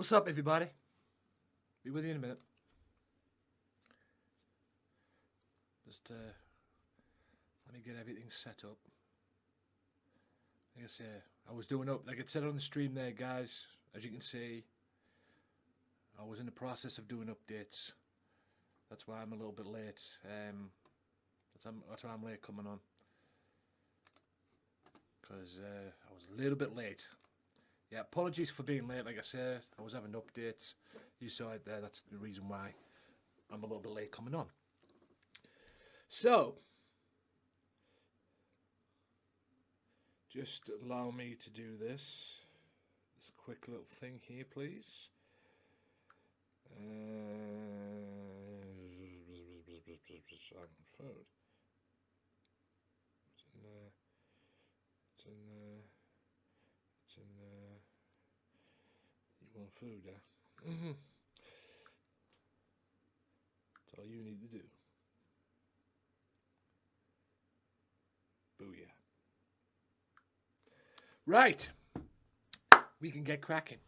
What's up, everybody? Be with you in a minute. Just let me get everything set up. Like I say, I was doing up, like I said on the stream there, guys. As you can see, I was in the process of doing updates. That's why I'm a little bit late. That's why I'm late coming on. Because I was a little bit late. Yeah, apologies for being late. Like I said, I was having updates. You saw it there. That's the reason why I'm a little bit late coming on. So, just allow me to do this. This quick little thing here, please. Food. It's in there. It's in there. You want food, huh? Mm-hmm. That's all you need to do. Booyah. Right. We can get cracking.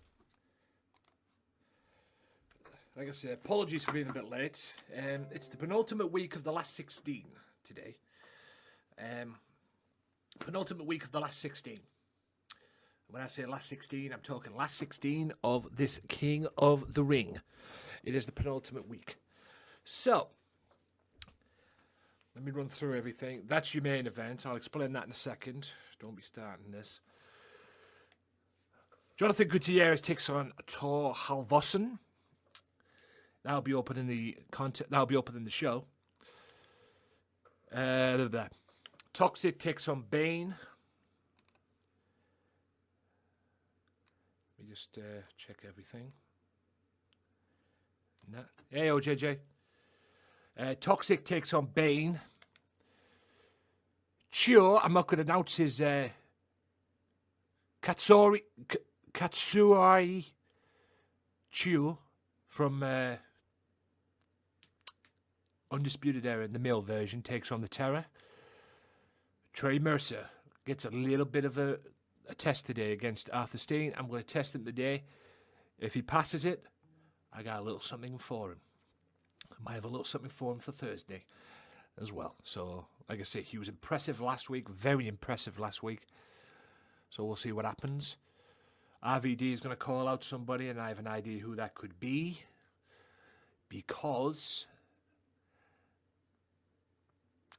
Like I said, apologies for being a bit late. It's the penultimate week of the last 16 today. Penultimate week of the last 16. When I say last 16, I'm talking last 16 of this King of the Ring. It is the penultimate week. So, let me run through everything. That's your main event. I'll explain that in a second. Don't be starting this. Jonathan Gutierrez takes on Tor Halvorsen. That'll be opening the content. That'll be opening the show. Toxic takes on Bane. Let me just check everything. No. Hey, OJJ. Toxic takes on Bane. Chio, I'm not going to announce his Katsuari Chio from Undisputed Era in the male version takes on the Terror. Trey Mercer gets a little bit of a test today against Arthur Steen. I'm going to test him today. If he passes it, I got a little something for him. I might have a little something for him for Thursday as well. So, like I say, he was impressive last week. Very impressive last week. So we'll see what happens. RVD is going to call out somebody, and I have an idea who that could be. Because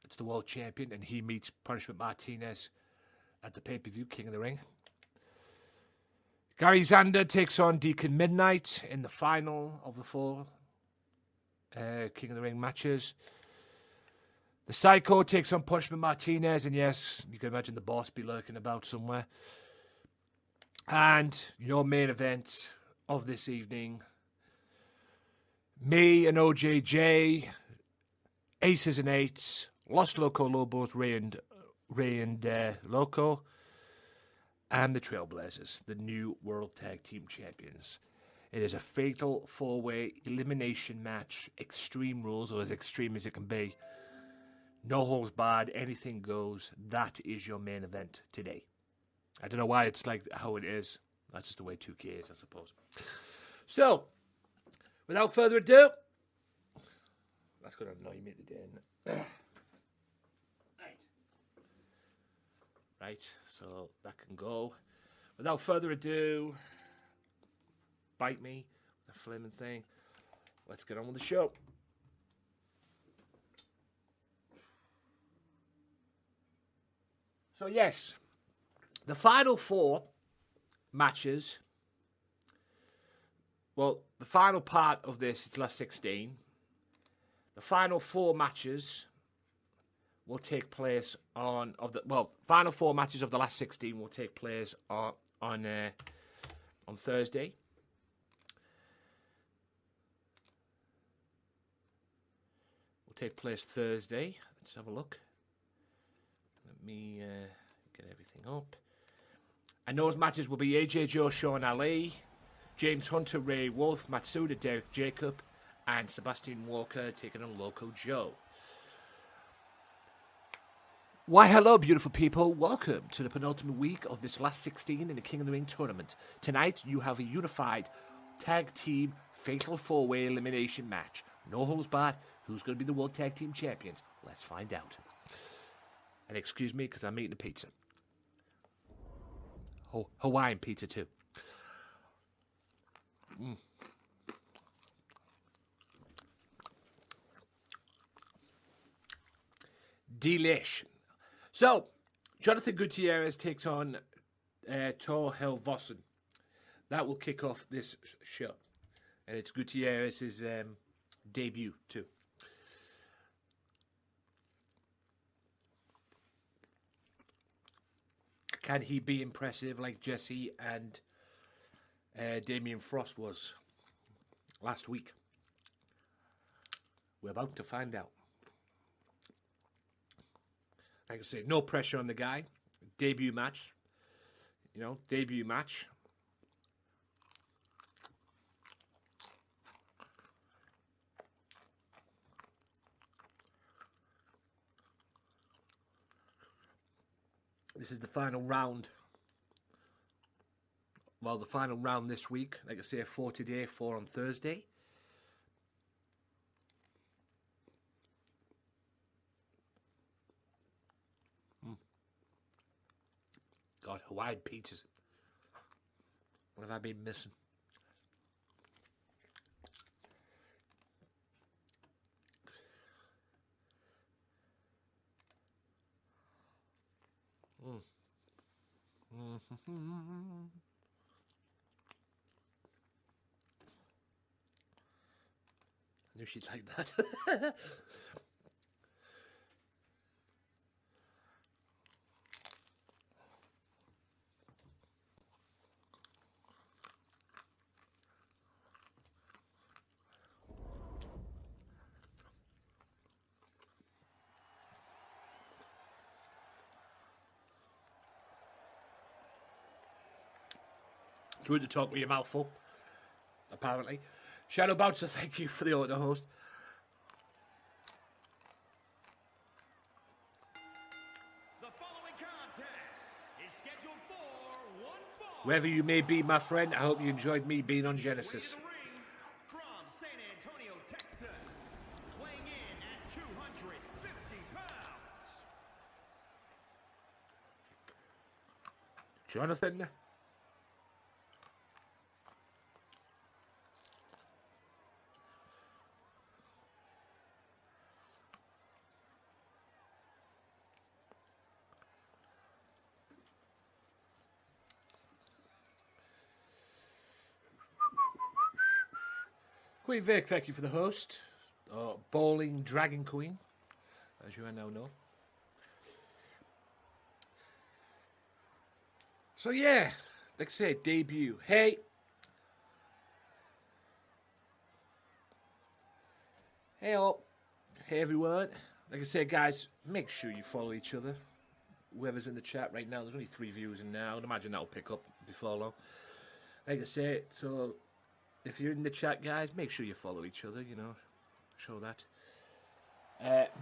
it's the world champion, and he meets Punishment Martinez at the pay-per-view, King of the Ring. Gary Zander takes on Deacon Midnight in the final of the 4 King of the Ring matches. The Psycho takes on Punishment Martinez, and yes, you can imagine the boss be lurking about somewhere. And your main event of this evening, me and OJJ, Aces and Eights, Los Loco Lobos, Ray and Loco, and the Trailblazers, the new World Tag Team Champions. It is a fatal 4-way elimination match, extreme rules, or as extreme as it can be. No holds barred, anything goes. That is your main event today. I don't know why it's like how it is. That's just the way 2K is, I suppose. So, without further ado, that's going to annoy me today, isn't it? Right, so that can go. Without further ado, bite me, the flaming thing. Let's get on with the show. So yes, the final 4 matches. Well, the final part of this, it's last 16. The final 4 matches will take place final 4 matches of the last 16 will take place on Thursday. Will take place Thursday. Let's have a look. Let me get everything up. And those matches will be AJ Joe, Sean Ali, James Hunter, Ray Wolf, Matsuda, Derek Jacob, and Sebastian Walker taking on Loco Joe. Why, hello, beautiful people. Welcome to the penultimate week of this last 16 in the King of the Ring tournament. Tonight, you have a unified Tag Team Fatal 4-Way Elimination Match. No holds barred. Who's going to be the World Tag Team Champions? Let's find out. And excuse me, because I'm eating a pizza. Oh, Hawaiian pizza, too. Delish. So, Jonathan Gutierrez takes on Tor Helvossen. That will kick off this show. And it's Gutierrez's debut, too. Can he be impressive like Jesse and Damien Frost was last week? We're about to find out. Like I say, no pressure on the guy. Debut match. You know, debut match. This is the final round. Well, the final round this week. Like I say, 4 today, 4 on Thursday. God, Hawaiian pizzas. What have I been missing? I knew she'd like that. It's rude to talk with your mouth full, apparently. Shadow Bouncer, thank you for the auto host. The following contest is scheduled for one fall. Wherever you may be, my friend, I hope you enjoyed me being on Genesis. From San Antonio, Texas, weighing in at 250 pounds. Jonathan. Queen Vic, thank you for the host. Bowling Dragon Queen, as you now know. So yeah, like I said, debut. Hey. Hey all. Hey everyone. Like I said, guys, make sure you follow each other. Whoever's in the chat right now, there's only 3 viewers in now. I'd imagine that'll pick up before long. Like I said, so if you're in the chat, guys, make sure you follow each other, you know. Show that.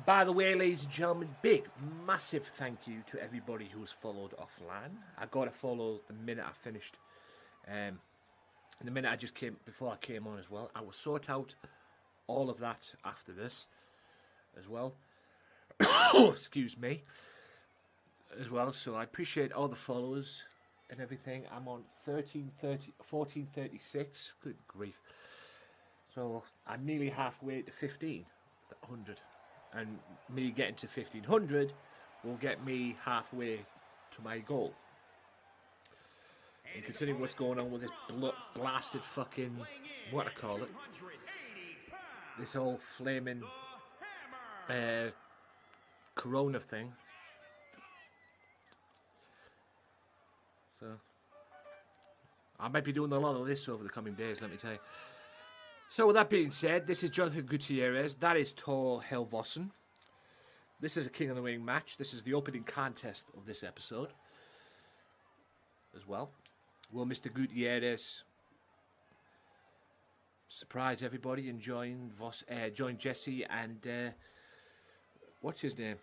By the way, ladies and gentlemen, big, massive thank you to everybody who's followed offline. I got to follow the minute I finished. The minute I just came, before I came on as well. I will sort out all of that after this as well. Excuse me. As well, so I appreciate all the followers and everything. I'm on 1436. Good grief. So I'm nearly halfway to 1500. And me getting to 1500 will get me halfway to my goal. And considering what's going on with this blasted fucking, what I call it, this whole flaming corona thing. So I might be doing a lot of this over the coming days, let me tell you. So with that being said, this is Jonathan Gutierrez. That is Tor Helvossen. This is a King of the Ring match. This is the opening contest of this episode as well. Will Mr. Gutierrez surprise everybody and join Jesse and what's his name?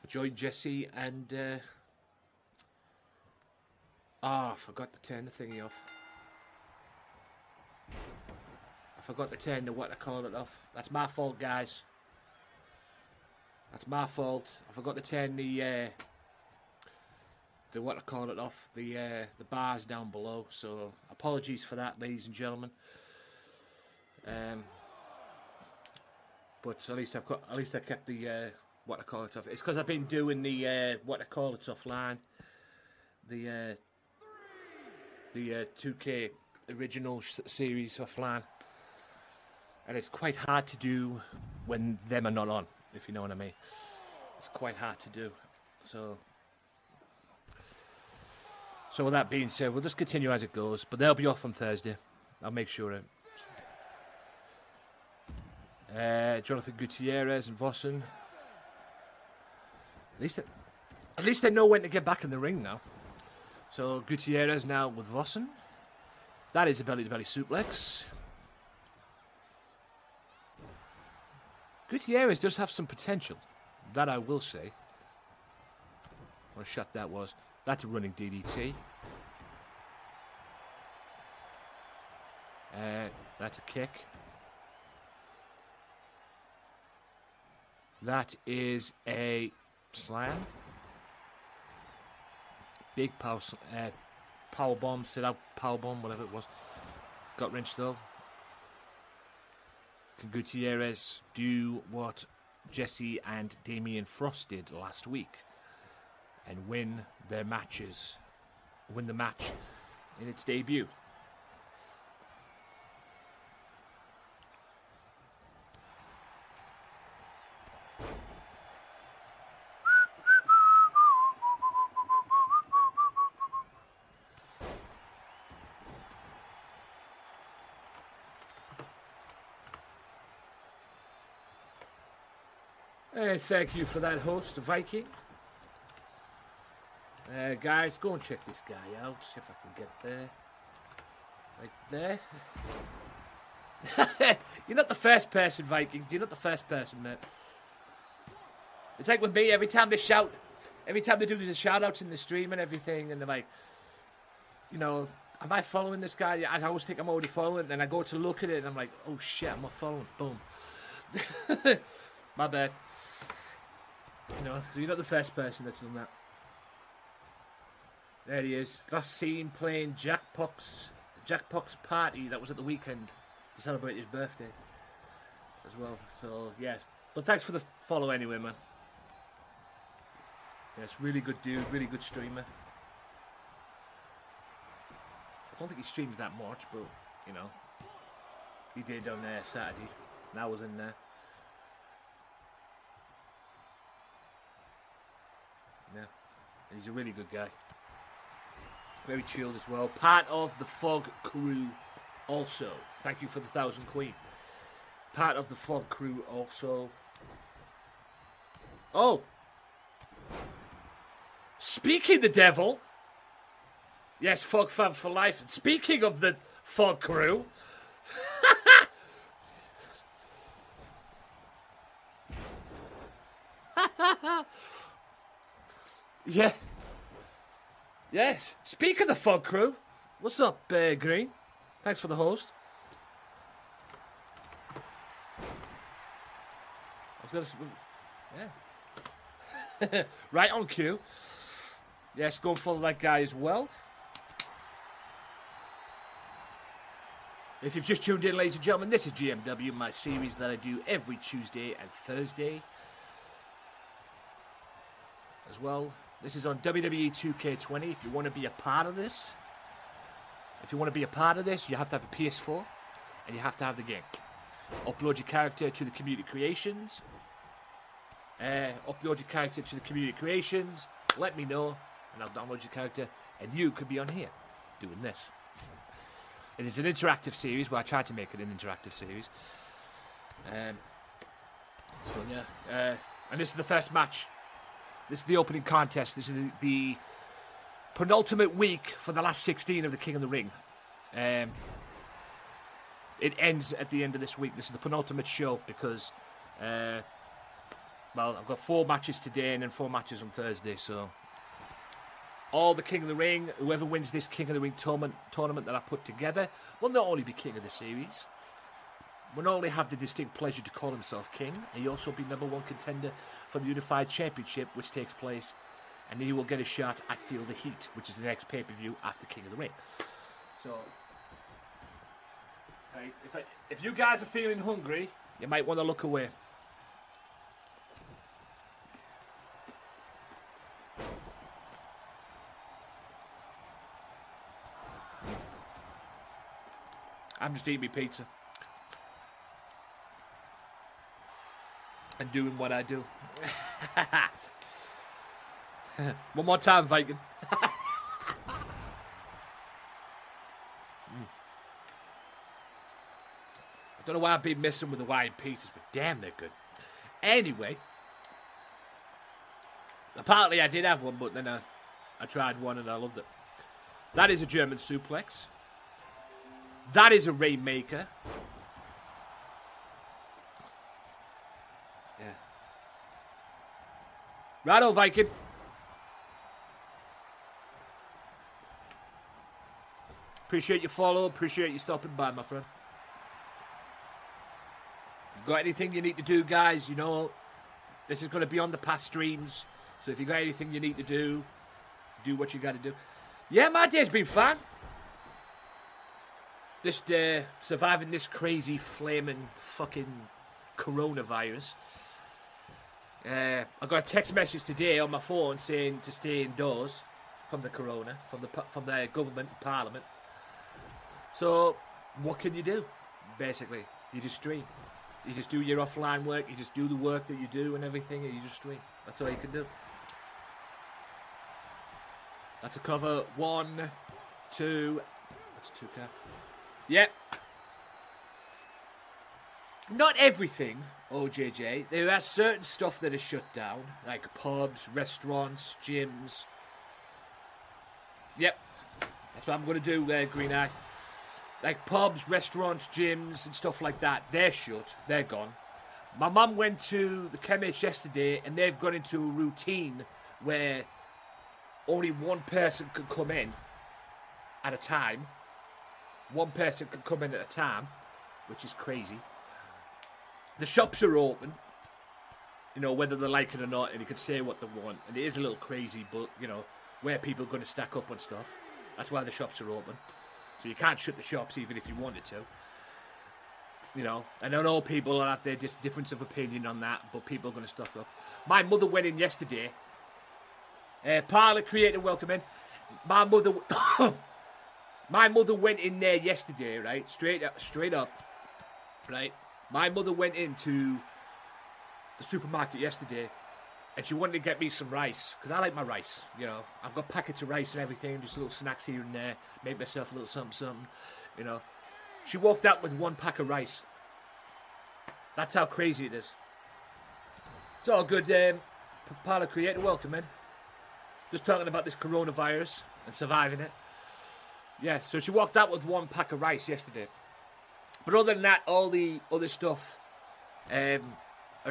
Join Jesse and I forgot to turn the thingy off. I forgot to turn the what I call it off. That's my fault, guys. That's my fault. I forgot to turn the what I call it off. The bars down below. So apologies for that, ladies and gentlemen. But at least I kept the what I call it off. It's because I've been doing the what I call it offline. The 2K original series offline, and it's quite hard to do when them are not on, if you know what I mean. It's quite hard to do. So with that being said, we'll just continue as it goes, but they'll be off on Thursday. I'll make sure Jonathan Gutierrez and Vossen. At least they know when to get back in the ring now. So Gutierrez now with Vossen. That is a belly-to-belly suplex. Gutierrez does have some potential. That I will say. What a shot that was. That's a running DDT. That's a kick. That is a slam. Big power bomb, sit out power bomb, whatever it was. Got wrenched though. Can Gutierrez do what Jesse and Damian Frost did last week and win their matches? Win the match in its debut. Thank you for that, host, Viking. Guys, go and check this guy out. See if I can get there. Right there. You're not the first person, Viking. You're not the first person, mate. It's like with me, every time they do the shout-outs in the stream and everything, and they're like, you know, am I following this guy? I always think I'm already following, and I go to look at it, and I'm like, oh shit, I'm not following. Boom. My bad. You know, so you're not the first person that's done that. There he is. Last seen playing Jack Pock's party. That was at the weekend to celebrate his birthday as well. So, yeah. But thanks for the follow anyway, man. Yes, really good dude, really good streamer. I don't think he streams that much, but, you know, he did on Saturday. And I was in there. Yeah, and he's a really good guy. Very chilled as well. Part of the Fog crew also. Thank you for the 1,000 Queen. Part of the Fog crew also. Oh! Speaking the devil. Yes, Fog Fam for life. And speaking of the Fog crew. Yeah. Yes. Speak of the Fog crew. What's up, Green? Thanks for the host. I was gonna, yeah. Right on cue. Yes, go and follow that guy as well. If you've just tuned in, ladies and gentlemen, this is GMW, my series that I do every Tuesday and Thursday as well. This is on WWE 2K20. If you want to be a part of this, you have to have a PS4 and you have to have the game. Upload your character to the community creations. Let me know, and I'll download your character, and you could be on here doing this. It is an interactive series. Well, I tried to make it an interactive series. So yeah, and this is the first match. This is the opening contest. This is the penultimate week for the last 16 of the King of the Ring. It ends at the end of this week. This is the penultimate show because, well, I've got 4 matches today and then 4 matches on Thursday. So, all the King of the Ring, whoever wins this King of the Ring tournament that I put together, will not only be King of the series, will not only have the distinct pleasure to call himself king, he also be #1 contender for the Unified Championship, which takes place, and he will get a shot at Feel the Heat, which is the next pay-per-view after King of the Ring. So, if you guys are feeling hungry, you might want to look away. I'm just eating my pizza. And doing what I do. One more time, Viking. I don't know why I've been messing with the Hawaiian pizzas, but damn, they're good. Anyway. Apparently I did have one, but then I tried one and I loved it. That is a German suplex. That is a Rainmaker. Yeah. Righto, Viking. Appreciate your follow. Appreciate you stopping by, my friend. If you've got anything you need to do, guys, you know, this is going to be on the past streams. So if you got anything you need to do what you got to do. Yeah, my day's been fun. Just surviving this crazy, flaming, fucking coronavirus. I got a text message today on my phone saying to stay indoors from the corona, from the government and parliament. So, what can you do? Basically, you just stream. You just do your offline work. You just do the work that you do and everything, and you just stream. That's all you can do. That's a cover. 1, 2. That's 2K. Yep. Not everything, OJJ. There are certain stuff that is shut down, like pubs, restaurants, gyms. Yep. That's what I'm going to do there, Green Eye. Like pubs, restaurants, gyms, and stuff like that. They're shut. They're gone. My mum went to the chemist yesterday, and they've gone into a routine where only one person can come in at a time. One person can come in at a time, which is crazy. The shops are open, you know, whether they like it or not, and you can say what they want. And it is a little crazy, but, you know, where people are going to stack up on stuff. That's why the shops are open. So you can't shut the shops even if you wanted to. You know, and I know people have their difference of opinion on that, but people are going to stock up. My mother went in yesterday. Parlour Creator, welcome in. My mother... My mother went in there yesterday, right? Straight up, right? My mother went into the supermarket yesterday, and she wanted to get me some rice, because I like my rice, you know. I've got packets of rice and everything, just little snacks here and there, make myself a little something, you know. She walked out with 1 pack of rice. That's how crazy it is. It's all good, Parlour Creator, welcome in. Just talking about this coronavirus and surviving it. Yeah, so she walked out with 1 pack of rice yesterday. But other than that, all the other stuff are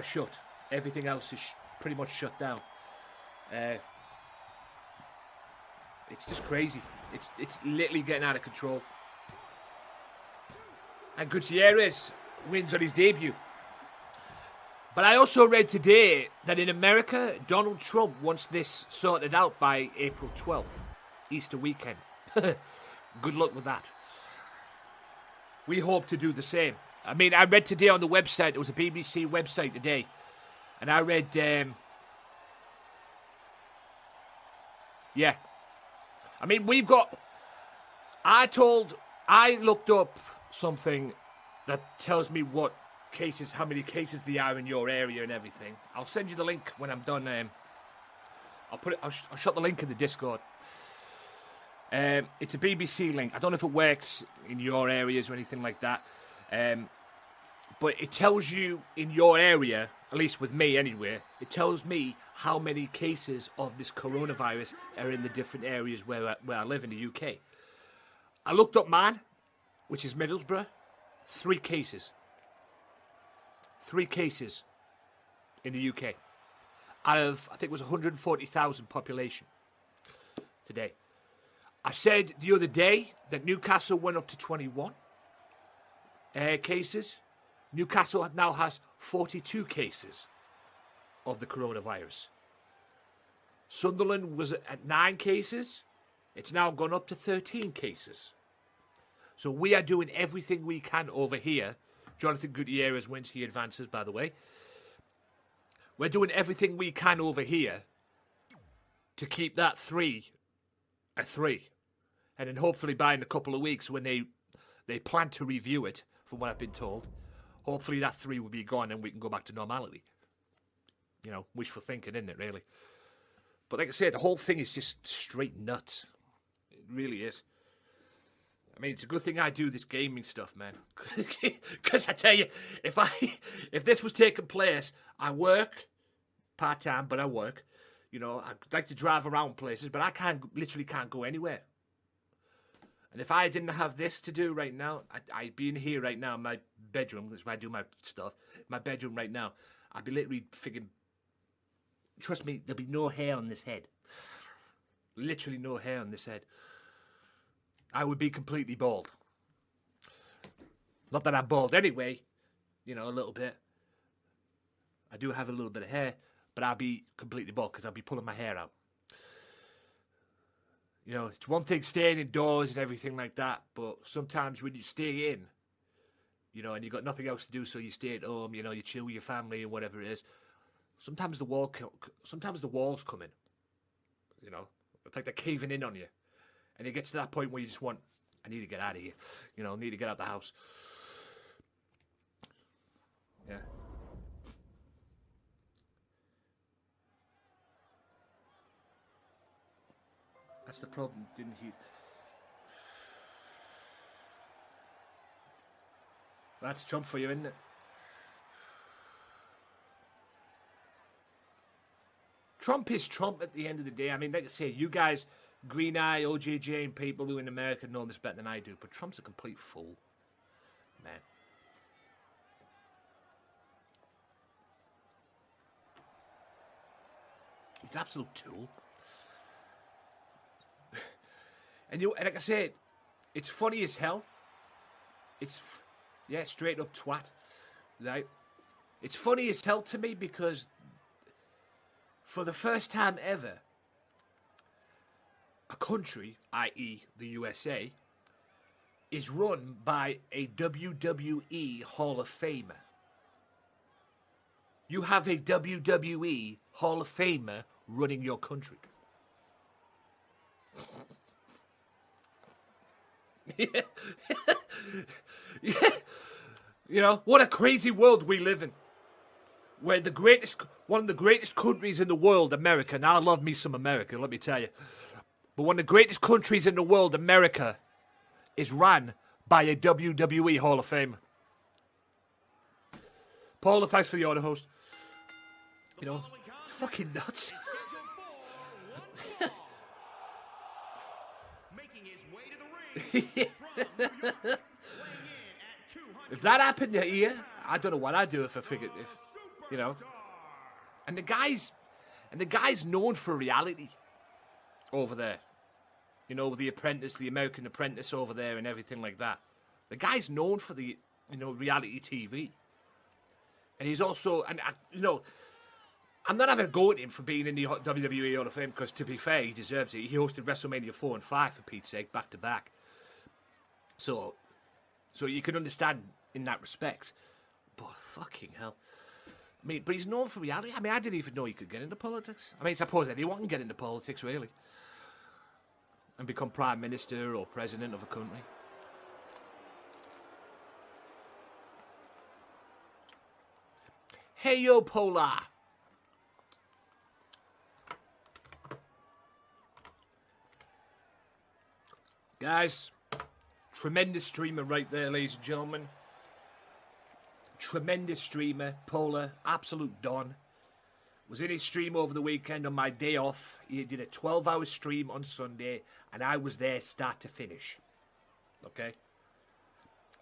shut. Everything else is pretty much shut down. It's just crazy. It's literally getting out of control. And Gutierrez wins on his debut. But I also read today that in America, Donald Trump wants this sorted out by April 12th, Easter weekend. Good luck with that. We hope to do the same. I mean, I read today on the website, it was a BBC website today, and I read, yeah. I mean, we've got, I looked up something that tells me what cases, how many cases there are in your area and everything. I'll send you the link when I'm done. I'll shut the link in the Discord. It's a BBC link. I don't know if it works in your areas or anything like that. But it tells you in your area, at least with me anyway, it tells me how many cases of this coronavirus are in the different areas where I live in the UK. I looked up mine, which is Middlesbrough. 3 cases. 3 cases in the UK. Out of, I think it was 140,000 population today. I said the other day that Newcastle went up to 21 cases. Newcastle now has 42 cases of the coronavirus. Sunderland was at 9 cases. It's now gone up to 13 cases. So we are doing everything we can over here. Jonathan Gutierrez wins, he advances, by the way. We're doing everything we can over here to keep that 3 at 3. And then hopefully by in a couple of weeks when they plan to review it, from what I've been told, hopefully that 3 will be gone and we can go back to normality. You know, wishful thinking, isn't it, really? But like I said, the whole thing is just straight nuts. It really is. I mean, it's a good thing I do this gaming stuff, man. Because I tell you, if this was taking place, I work part-time, but I work. You know, I'd like to drive around places, but I literally can't go anywhere. And if I didn't have this to do right now, I'd be in here right now in my bedroom. That's where I do my stuff. My bedroom right now. I'd be literally thinking, trust me, there'll be no hair on this head. Literally no hair on this head. I would be completely bald. Not that I'm bald anyway, you know, a little bit. I do have a little bit of hair, but I'll be completely bald because I'll be pulling my hair out. You know, it's one thing staying indoors and everything like that, but sometimes when you stay in, you know, and you've got nothing else to do, so you stay at home, you know, you chill with your family and whatever it is, sometimes the walls come in, you know, it's like they're caving in on you. And it gets to that point where you just want, I need to get out of here. You know, I need to get out of the house. Yeah. That's the problem, didn't he? That's Trump for you, isn't it? Trump is Trump at the end of the day. I mean, like I say, you guys... Green Eye, OJJ, and people who in America know this better than I do, but Trump's a complete fool, man. He's an absolute tool. And like I said, it's funny as hell. Yeah, straight up twat, right? It's funny as hell to me because for the first time ever, a country, i.e. the USA, is run by a WWE Hall of Famer. You have a WWE Hall of Famer running your country. Yeah. Yeah. You know, what a crazy world we live in. Where one of the greatest countries in the world, America, now I love me some America, let me tell you. But one of the greatest countries in the world, America, is run by a WWE Hall of Famer. Paula, thanks for the auto host. You know, it's fucking nuts. If that happened here, I don't know what I'd do if I figured, you know. And the guy's known for reality over there. You know, The Apprentice, the American Apprentice over there and everything like that. The guy's known for the, you know, reality TV. And he's also, you know, I'm not having a go at him for being in the WWE Hall of Fame because, to be fair, he deserves it. He hosted WrestleMania 4 and 5, for Pete's sake, back to back. So you can understand in that respect. But fucking hell. I mean, but he's known for reality. I mean, I didn't even know he could get into politics. I mean, I suppose anyone can get into politics, really. And become Prime Minister or President of a country. Hey, yo, Polar. Guys, tremendous streamer right there, ladies and gentlemen. Tremendous streamer, Polar, absolute don. Was in his stream over the weekend on my day off. He did a 12-hour stream on Sunday, and I was there start to finish. Okay?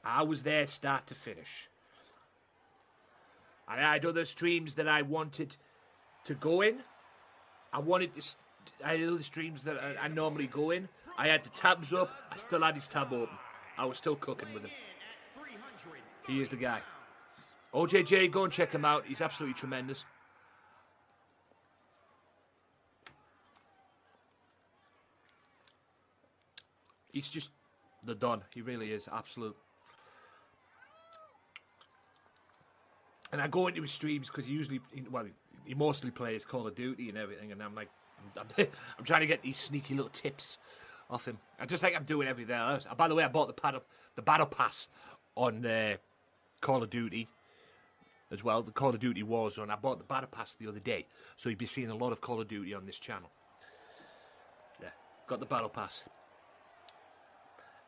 I was there start to finish. And I had other streams that I wanted to go in. I had other streams that I normally go in. I had the tabs up. I still had his tab open. I was still cooking with him. He is the guy. OJJ, go and check him out. He's absolutely tremendous. He's just the Don. He really is. Absolute. And I go into his streams because he mostly plays Call of Duty and everything, and I'm like, I'm trying to get these sneaky little tips off him. I just like I'm doing everything else. By the way, I bought the battle pass on Call of Duty as well. The Call of Duty Warzone. I bought the battle pass the other day, so you'd be seeing a lot of Call of Duty on this channel. Yeah, got the battle pass.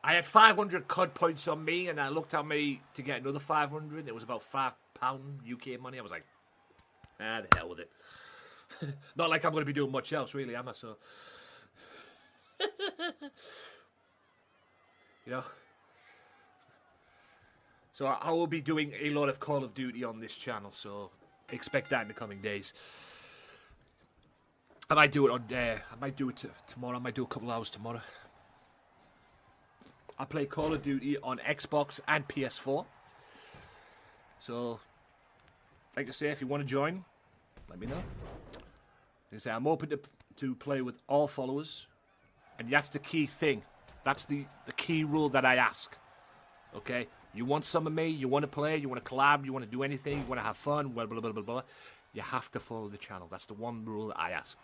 I had 500 COD points on me, and I looked at me to get another 500. It was about £5 UK money. I was like, the hell with it. Not like I'm going to be doing much else, really, am I? So, you know. So I will be doing a lot of Call of Duty on this channel, so expect that in the coming days. I might do it tomorrow. I might do a couple hours tomorrow. I play Call of Duty on Xbox and PS4. So, like I say, if you want to join, let me know. Like I say, I'm open to play with all followers. And that's the key thing. That's the key rule that I ask. Okay? You want some of me, you want to play, you want to collab, you want to do anything, you want to have fun, blah, blah, blah, blah, blah. You have to follow the channel. That's the one rule that I ask.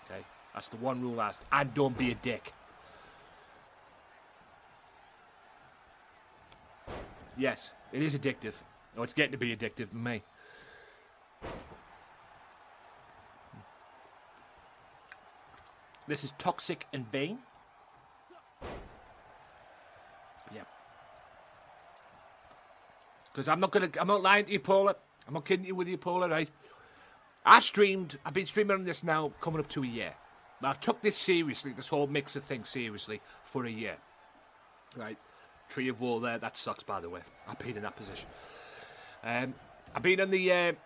Okay? That's the one rule I ask. And don't be a dick. Yes, it is addictive. Oh, it's getting to be addictive to me. This is Toxic and Bane. Yeah. Because I'm not lying to you, Paula. I'm not kidding you with you, Paula, right? I've been streaming on this now coming up to a year. Now, I've took this seriously, this whole mix of things seriously, for a year. Right? Tree of Woe there. That sucks, by the way. I've been in that position. I've been on the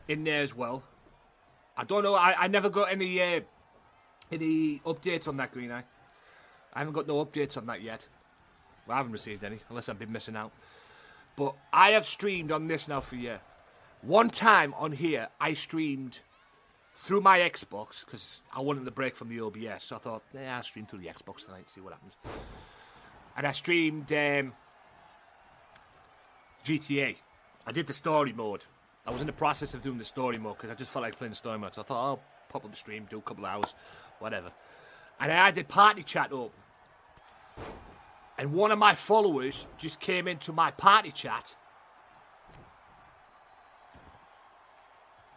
in there as well. I don't know. I never got any updates on that, Green Eye. I haven't got no updates on that yet. Well, I haven't received any, unless I've been missing out. But I have streamed on this now for a year. One time on here, I streamed through my Xbox because I wanted the break from the OBS. So I thought, I'll stream through the Xbox tonight, see what happens. And I streamed GTA. I did the story mode. I was in the process of doing the story mode because I just felt like playing the story mode. So I thought, I'll pop up the stream, do a couple of hours, whatever. And I had the party chat open. And one of my followers just came into my party chat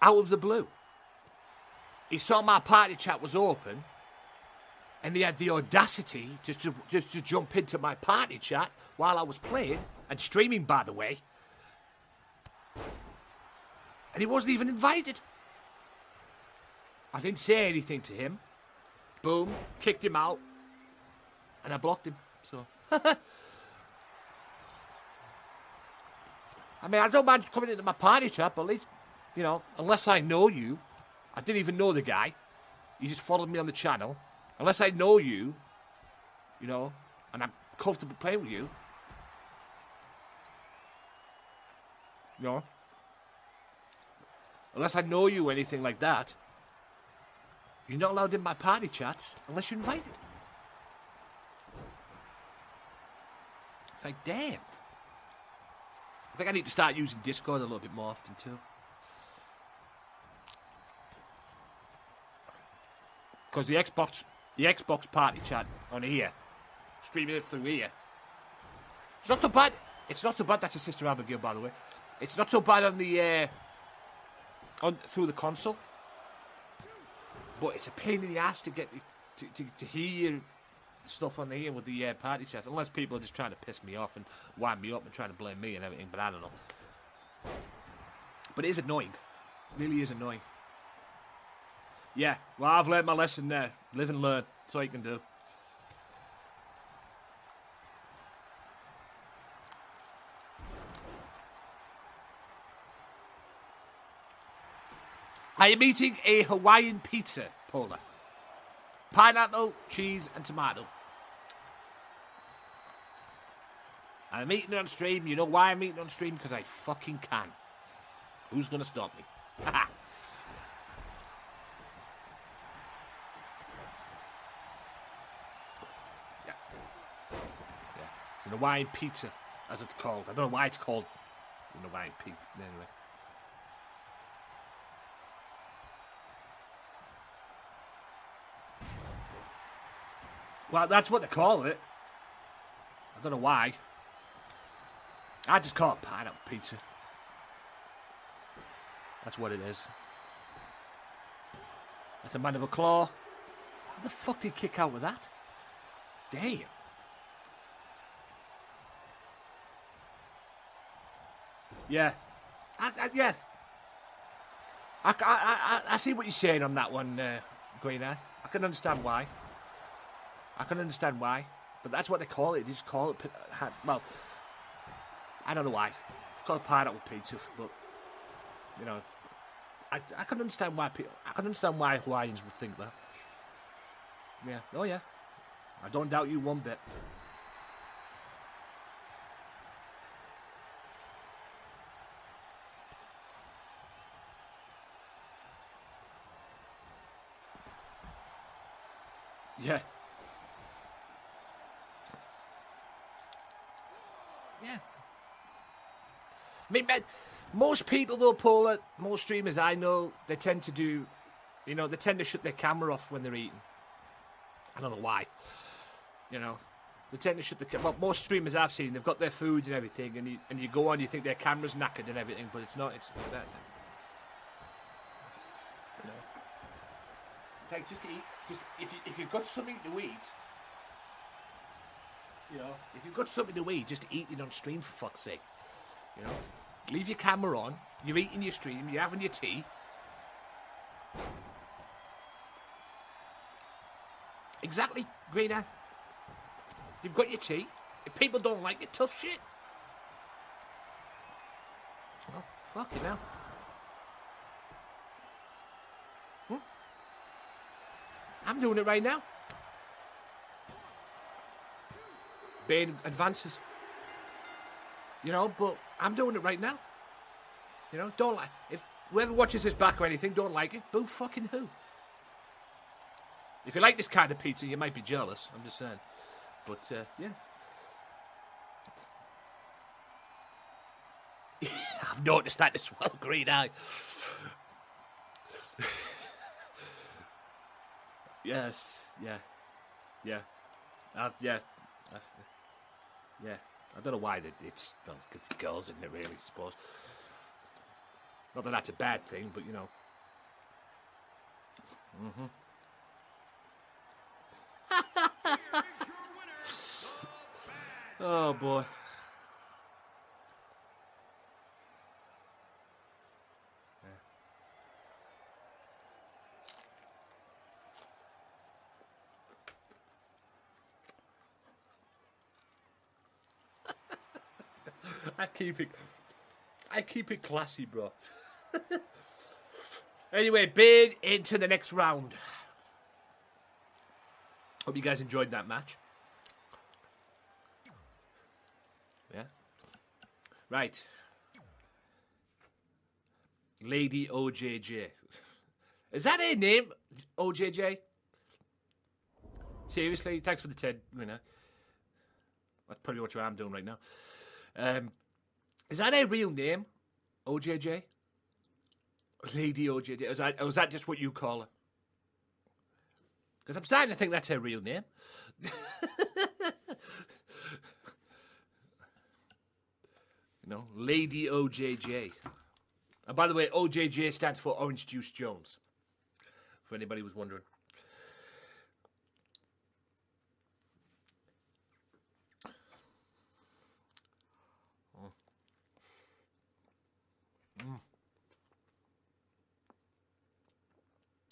out of the blue. He saw my party chat was open. And he had the audacity just to jump into my party chat while I was playing and streaming, by the way. And he wasn't even invited. I didn't say anything to him. Boom, kicked him out, and I blocked him. So, I mean, I don't mind coming into my party chat, but at least, you know, unless I know you, I didn't even know the guy. He just followed me on the channel. Unless I know you, you know, and I'm comfortable playing with you, you know, unless I know you or anything like that, you're not allowed in my party chats unless you're invited. It's like, damn. I think I need to start using Discord a little bit more often too. Because the Xbox party chat on here, streaming it through here, it's not so bad. It's not so bad. That's a Sister Abigail, by the way. It's not so bad on the through the console, but it's a pain in the ass to get to hear stuff on here with the party chat. Unless people are just trying to piss me off and wind me up and trying to blame me and everything. But I don't know. But it is annoying. It really is annoying. Yeah, well, I've learned my lesson there. Live and learn. That's all you can do. I am eating a Hawaiian pizza, Paula. Pineapple, cheese, and tomato. I'm eating on stream. You know why I'm eating on stream? Because I fucking can. Who's going to stop me? Haha. Yeah. Yeah. It's an Hawaiian pizza, as it's called. I don't know why it's called an Hawaiian pizza. Anyway. Well, that's what they call it. I don't know why. I just call it pineapple pizza. That's what it is. That's a man of a claw. How the fuck did he kick out with that? Damn. Yeah. Yes. I see what you're saying on that one, Green Eye. I can understand why. But that's what they call it. They just call it... Well, I don't know why. It's called pineapple pizza, but... You know... I can understand why people... I can understand why Hawaiians would think that. Yeah. Oh, yeah. I don't doubt you one bit. Yeah. Yeah. I mean, most people, though, Paula, most streamers I know, they tend to do, you know, they tend to shut their camera off when they're eating. I don't know why. You know, they tend to shut the camera. Well, most streamers I've seen, they've got their food and everything, and you go on, you think their camera's knackered and everything, but it's not. It's like that. You know, it's like just to eat. Just if you've got something to eat. You know, if you've got something to eat, just eat it on stream, for fuck's sake. You know, leave your camera on, you're eating your stream, you're having your tea. Exactly, Greener. You've got your tea. If people don't like it, tough shit. Well, fucking hell. I'm doing it right now. Bane advances. You know, but I'm doing it right now. You know, don't like... If whoever watches this back or anything don't like it, boo fucking who? If you like this kind of pizza, you might be jealous. I'm just saying. But, yeah. I've noticed that as well, Green Eye. Yes, yeah. Yeah. Yeah. Yeah. I don't know why it's girls, isn't it, really, I suppose. Not that that's a bad thing, but, you know. Oh, boy. I keep it classy, bro. Anyway, Bane into the next round. Hope you guys enjoyed that match. Yeah. Right. Lady OJJ. Is that her name? OJJ? Seriously? Thanks for the 10, you know. That's probably what I'm doing right now. Is that a real name? OJJ? Lady OJJ. Or was that just what you call her? Because I'm starting to think that's her real name. You know, Lady OJJ. And by the way, OJJ stands for Orange Juice Jones. For anybody who's wondering.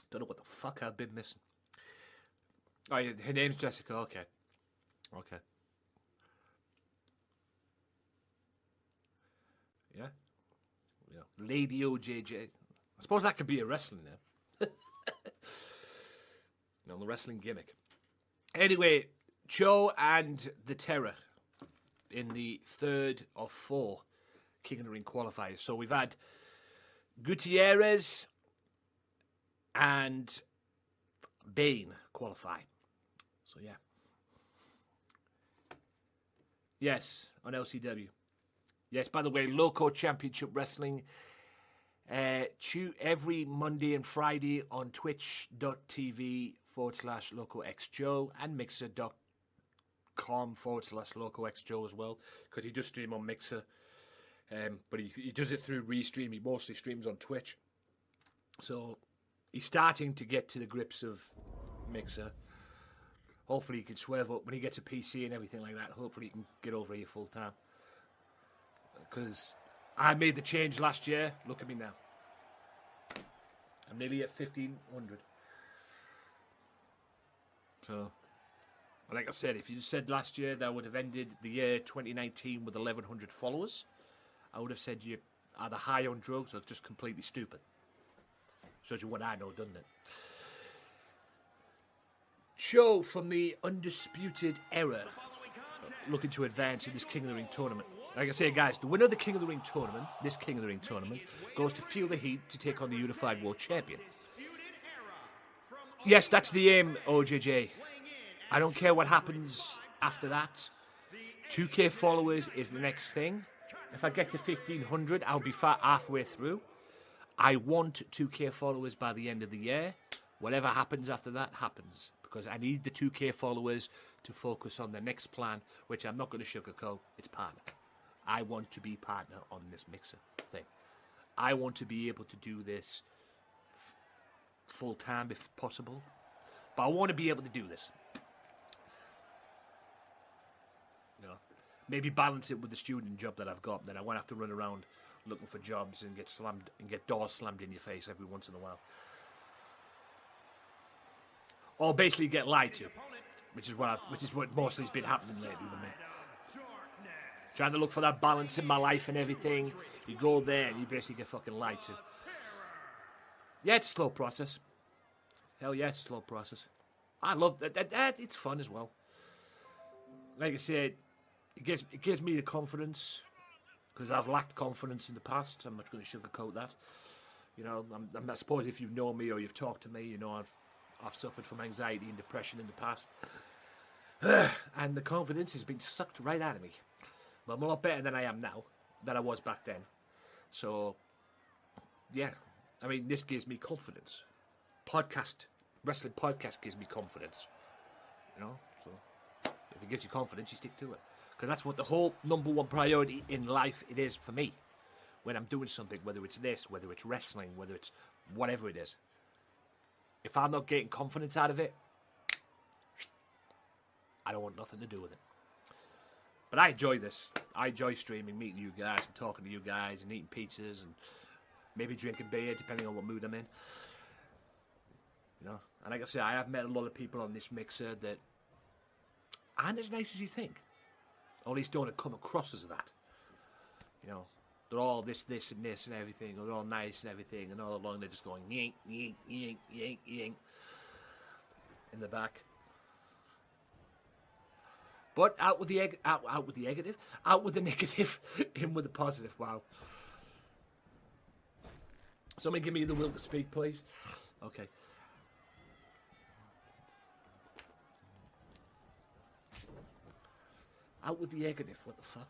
Don't know what the fuck I've been missing. Oh, yeah, her name's Jessica. Okay. Okay. Yeah. You know, Lady OJJ. I suppose that could be a wrestling name. You know, the wrestling gimmick. Anyway, Joe and the Terror. in the third of 4 King of the Ring qualifiers. So we've had Gutierrez and Bane qualify. So yeah. Yes, on LCW. Yes, by the way, Loco Championship Wrestling every Monday and Friday on twitch.tv/LocoXJoe and mixer.com/LocoXJoe as well, because he does stream on Mixer. But he does it through Restream. He mostly streams on Twitch. So he's starting to get to the grips of Mixer. Hopefully he can swerve up when he gets a PC and everything like that. Hopefully he can get over here full time. Because I made the change last year. Look at me now. I'm nearly at 1,500. So, like I said, if you said last year that I would have ended the year 2019 with 1,100 followers, I would have said you're either high on drugs or just completely stupid. Shows you what I know, doesn't it? Show from the Undisputed Era looking to advance in this King of the Ring tournament. Like I say, guys, the winner of the King of the Ring tournament, this King of the Ring tournament, goes to Feel the Heat to take on the Unified World Champion. Yes, that's the aim, OJJ. I don't care what happens after that. 2K followers is the next thing. If I get to 1,500, I'll be halfway through. I want 2K followers by the end of the year. Whatever happens after that happens. Because I need the 2K followers to focus on the next plan, which I'm not going to sugarcoat. It's partner. I want to be partner on this Mixer thing. I want to be able to do this full time if possible. But I want to be able to do this. You know, maybe balance it with the student job that I've got. Then I won't have to run around looking for jobs and get slammed and get doors slammed in your face every once in a while. Or basically get lied to, which is what mostly has been happening lately with me. Trying to look for that balance in my life and everything. You go there and you basically get fucking lied to. Yeah, it's a slow process. Hell yeah, it's a slow process. I love that. It's fun as well. Like I said, it gives me the confidence, because I've lacked confidence in the past. I'm not going to sugarcoat that. You know, I suppose if you've known me or you've talked to me, you know I've suffered from anxiety and depression in the past. And the confidence has been sucked right out of me. But I'm a lot better than I am now, than I was back then. So, yeah. I mean, this gives me confidence. Wrestling podcast gives me confidence. You know? So, if it gives you confidence, you stick to it. Because that's what the whole number one priority in life it is for me. When I'm doing something, whether it's this, whether it's wrestling, whether it's whatever it is. If I'm not getting confidence out of it, I don't want nothing to do with it. But I enjoy this. I enjoy streaming, meeting you guys and talking to you guys and eating pizzas and maybe drinking beer, depending on what mood I'm in. You know, and like I say, I have met a lot of people on this Mixer that aren't as nice as you think. Or at least don't come across as that. You know, they're all this and this and everything. They're all nice and everything. And all along they're just going yink, yink, yink, yink, yink in the back. But out with the negative, in with the positive. Wow. Somebody give me the will to speak, please. Okay. Out with the negative. What the fuck?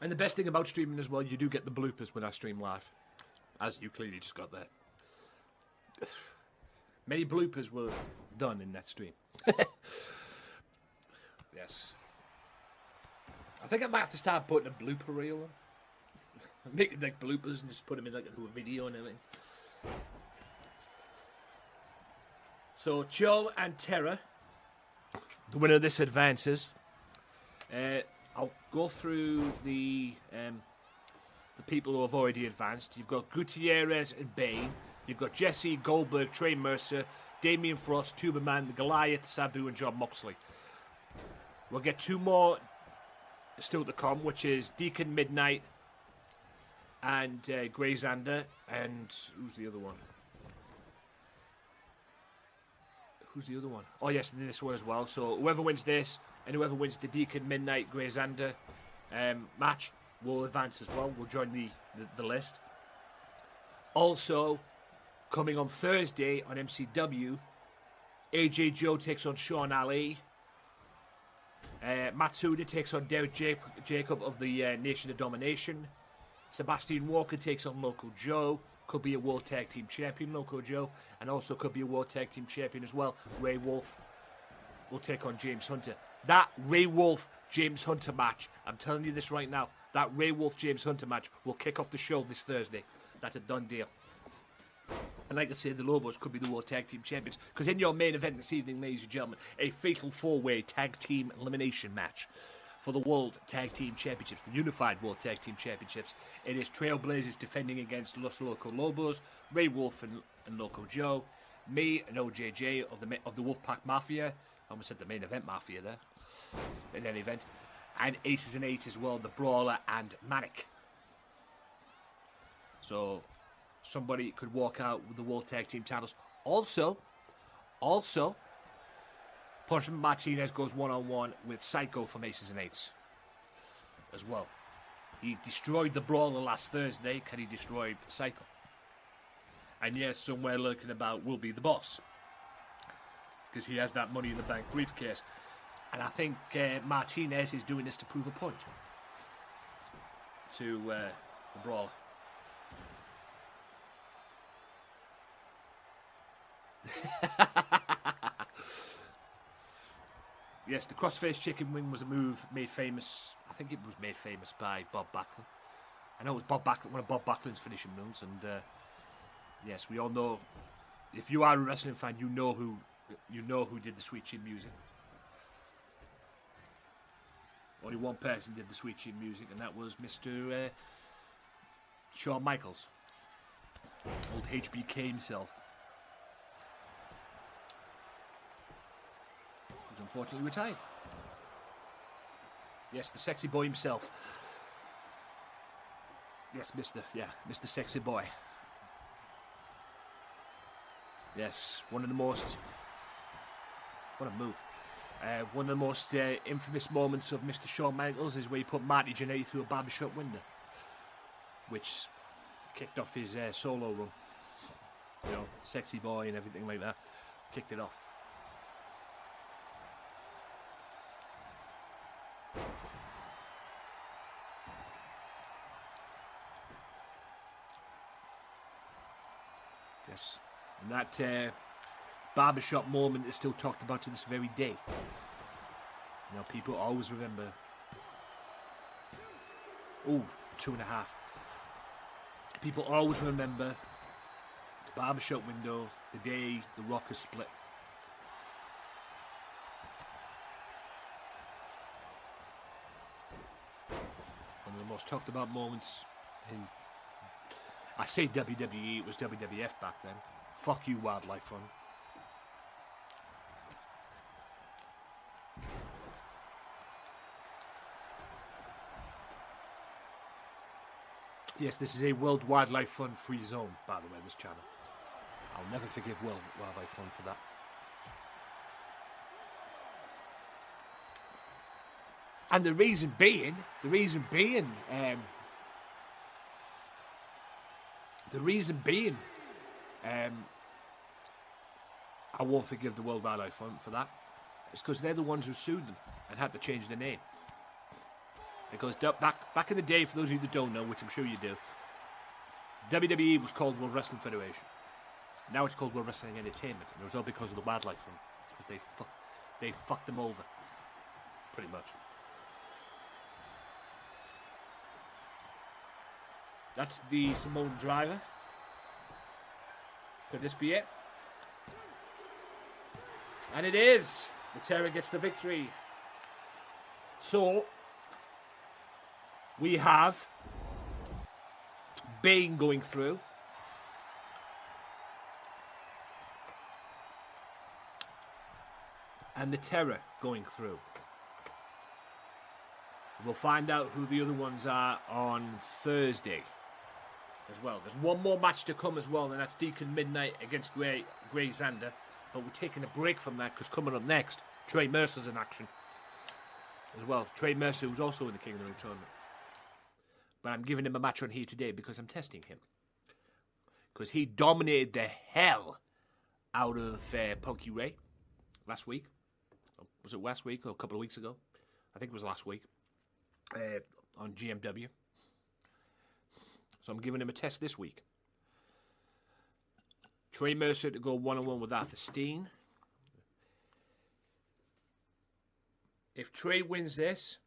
And the best thing about streaming as well, you do get the bloopers when I stream live. As you clearly just got there. Many bloopers were done in that stream. Yes. I think I might have to start putting a blooper reel on. Make like bloopers and just put them in like a video and everything. So, Joe and Terra, the winner of this advances. I'll go through the people who have already advanced. You've got Gutierrez and Bane. You've got Jesse, Goldberg, Trey Mercer, Damian Frost, Tuberman, the Goliath, Sabu, and John Moxley. We'll get 2 more still to come, which is Deacon Midnight and Grayzander, and who's the other one? who's the other one? Oh, yes, this one as well. So whoever wins this and whoever wins the Deacon Midnight Grey Xander match will advance as well. Will join the list. Also, coming on Thursday on MCW, AJ Joe takes on Sean Ali. Matsuda takes on Derek Jacob of the Nation of Domination. Sebastian Walker takes on Local Joe. Could be a World Tag Team Champion, Local Joe. And also could be a World Tag Team Champion as well. Ray Wolf will take on James Hunter. That Ray Wolf-James Hunter match, I'm telling you this right now, that Ray Wolf-James Hunter match will kick off the show this Thursday. That's a done deal. And like I said, the Lobos could be the World Tag Team Champions. Because in your main event this evening, ladies and gentlemen, a fatal four-way tag team elimination match for the World Tag Team Championships, the Unified World Tag Team Championships. It is Trailblazers defending against Los Loco Lobos, Ray Wolf and Loco Joe, me and OJJ of the Wolfpack Mafia. I almost said the main event Mafia there. In any event. And Aces and Eights as well, the Brawler and Manic. So somebody could walk out with the World Tag Team titles. Also, Punishment Martinez goes one-on-one with Psycho from Aces and Eights as well. He destroyed the Brawler last Thursday. Can he destroy Psycho? And yes, somewhere lurking about will be the boss, because he has that Money in the Bank briefcase. And I think Martinez is doing this to prove a point to the Brawler. Yes, the crossface chicken wing was a move made famous. I think it was made famous by Bob Backlund. I know it was one of Bob Backlund's finishing moves, and yes, we all know. If you are a wrestling fan, you know who did the Sweet Chin music. Only one person did the Sweet Chin music, and that was Mr. Shawn Michaels, old HBK himself. Unfortunately retired. Yes, the sexy boy himself. Yes, Mr. Sexy Boy. Yes, one of the most... What a move. One of the most infamous moments of Mr. Shawn Michaels is where he put Marty Jannetty through a barbershop window, which kicked off his solo run. You know, Sexy Boy and everything like that. Kicked it off. Yes, and that barbershop moment is still talked about to this very day. You know, people always remember. Oh, 2.5. People always remember the barbershop window, the day the Rockers split. One of the most talked about moments in, I say WWE, it was WWF back then. Fuck you, Wildlife Fund. Yes, this is a World Wildlife Fund free zone, by the way, this channel. I'll never forgive World Wildlife Fund for that. And the reason being, I won't forgive the World Wildlife Fund for that. It's because they're the ones who sued them and had to change their name. Because back in the day, for those of you that don't know, which I'm sure you do, WWE was called World Wrestling Federation. Now it's called World Wrestling Entertainment, and it was all because of the Wildlife Fund, because they fucked them over, pretty much. That's the Samoan driver. Could this be it? And it is. The Terror gets the victory. So we have Bane going through. And the Terror going through. We'll find out who the other ones are on Thursday as well. There's one more match to come as well, and that's Deacon Midnight against Grey Xander. But we're taking a break from that because coming up next, Trey Mercer's in action as well. Trey Mercer, who's also in the King of the Ring tournament. But I'm giving him a match on here today because I'm testing him. Because he dominated the hell out of Punky Ray last week. Was it last week or a couple of weeks ago? I think it was last week on GMW. So I'm giving him a test this week. Trey Mercer to go one-on-one with Arthur Steen. If Trey wins this,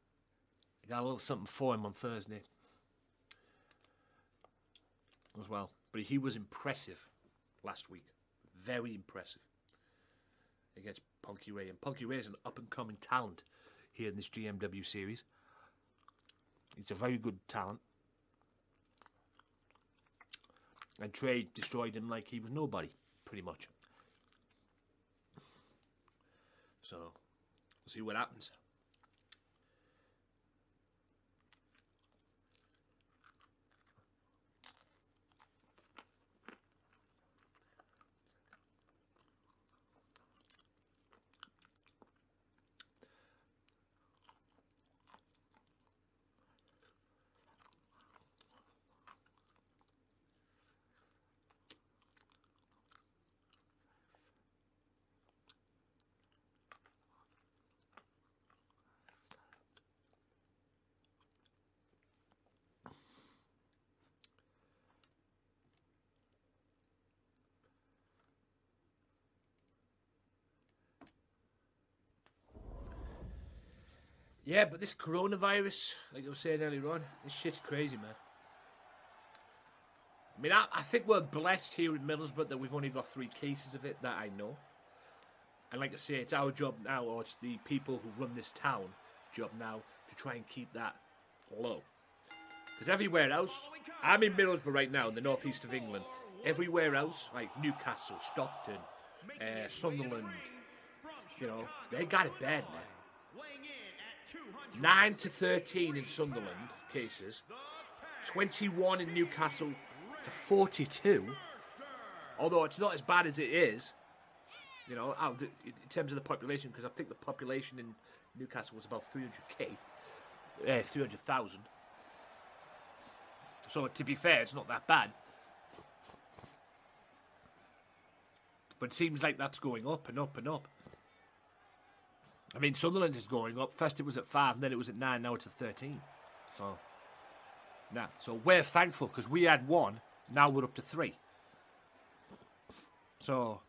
I got a little something for him on Thursday as well. But he was impressive last week. Very impressive against Punky Ray. And Punky Ray is an up-and-coming talent here in this GMW series. He's a very good talent. And Trey destroyed him like he was nobody, pretty much. So, we'll see what happens. Yeah, but this coronavirus, like I was saying earlier on, this shit's crazy, man. I mean, I think we're blessed here in Middlesbrough that we've only got 3 cases of it that I know. And like I say, it's our job now, or it's the people who run this town job now, to try and keep that low. Because everywhere else, I'm in Middlesbrough right now, in the northeast of England. Everywhere else, like Newcastle, Stockton, Sunderland, you know, they got it bad, man. 9 to 13 in Sunderland cases, 21 in Newcastle to 42. Although it's not as bad as it is, you know, in terms of the population, because I think the population in Newcastle was about 300,000. So to be fair, it's not that bad. But it seems like that's going up and up and up. I mean, Sunderland is going up. First it was at 5, and then it was at 9, now it's at 13. So, nah. So we're thankful because we had 1, now we're up to 3. So,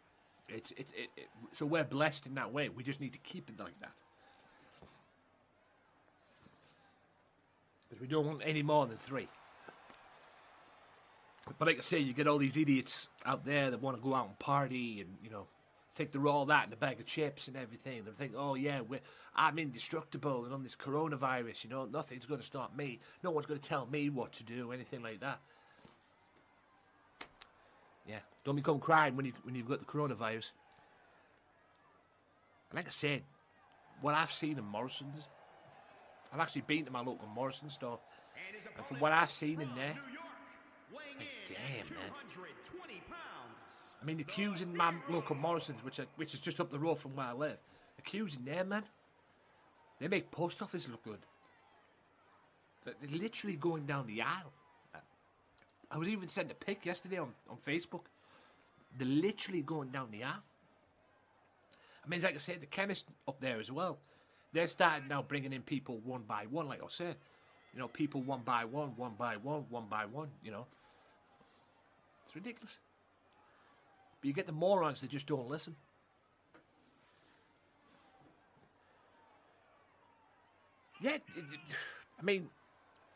so we're blessed in that way. We just need to keep it like that. Because we don't want any more than 3. But like I say, you get all these idiots out there that want to go out and party and, you know, think they're all that in a bag of chips and everything. They think, oh yeah, I'm indestructible and on this coronavirus, you know, nothing's going to stop me. No one's going to tell me what to do, anything like that. Yeah, don't become crying when you've got the coronavirus. And like I said, what I've seen in Morrison's, I've actually been to my local Morrison store, and from what I've seen in there, like, damn, man. I mean, the queues in my local Morrison's, which is just up the road from where I live, the queues in there, man, they make post office look good. They're literally going down the aisle. I was even sent a pic yesterday on Facebook. They're literally going down the aisle. I mean, like I said, the chemist up there as well, they're starting now bringing in people one by one, like I said. You know, people one by one, you know. It's ridiculous. But you get the morons that just don't listen. Yeah, I mean,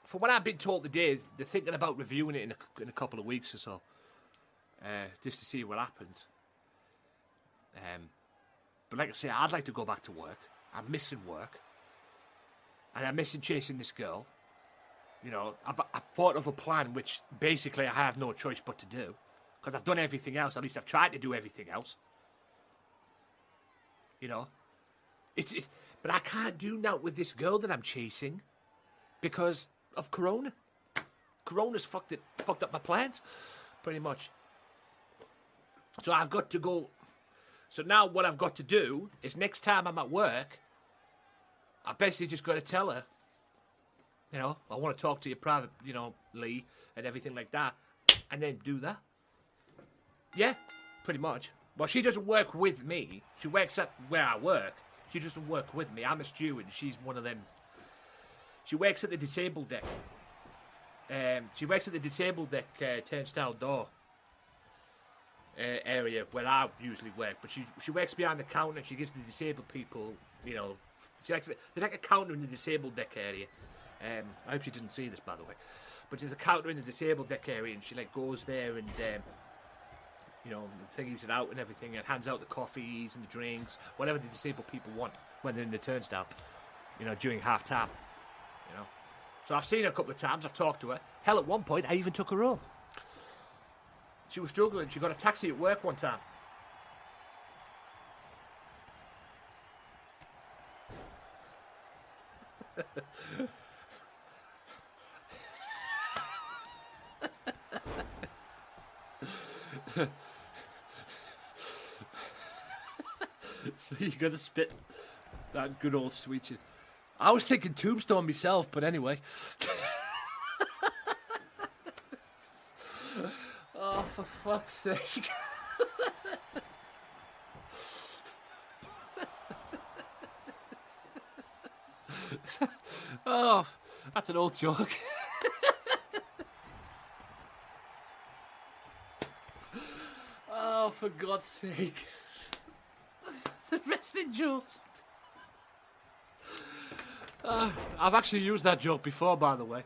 from what I've been told today, they're thinking about reviewing it in a couple of weeks or so, just to see what happens. But like I say, I'd like to go back to work. I'm missing work, and I'm missing chasing this girl. You know, I've thought of a plan which basically I have no choice but to do, because I've done everything else. At least I've tried to do everything else. You know, but I can't do now with this girl that I'm chasing because of Corona. Corona's fucked up my plans, pretty much. So I've got to go So now what I've got to do is next time I'm at work, I basically just got to tell her, you know, I want to talk to you private, you know, Lee, and everything like that, and then do that. Yeah, pretty much. Well, she doesn't work with me. She works at where I work. She doesn't work with me. I'm a steward. She's one of them. She works at the disabled deck. She works at the disabled deck turnstile door area where I usually work. But she works behind the counter and she gives the disabled people, you know, there's like a counter in the disabled deck area. I hope she didn't see this, by the way. But there's a counter in the disabled deck area and she like goes there and, you know, thingies it out and everything and hands out the coffees and the drinks, whatever the disabled people want when they're in the turnstile, you know, during half time, you know. So I've seen her a couple of times, I've talked to her. Hell, at one point, I even took her home. She was struggling, she got a taxi at work one time. So you got to spit that good old sweet shit. I was thinking Tombstone myself, but anyway. Oh, for fuck's sake. Oh, that's an old joke. Oh, for God's sake. The wrestling jokes. I've actually used that joke before, by the way.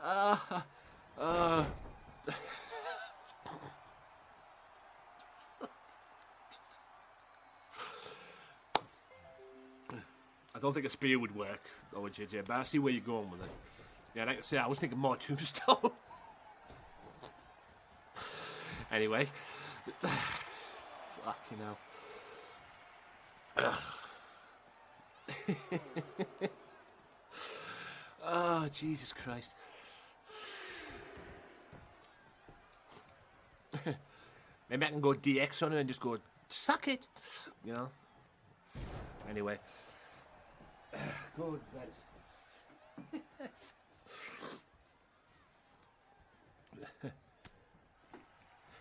I don't think a spear would work, though, JJ, but I see where you're going with it. Yeah, like I say, I was thinking more Tombstone. Anyway. Fucking hell. Oh, Jesus Christ. Maybe I can go DX on it and just go, suck it. You know? Anyway. Good, guys.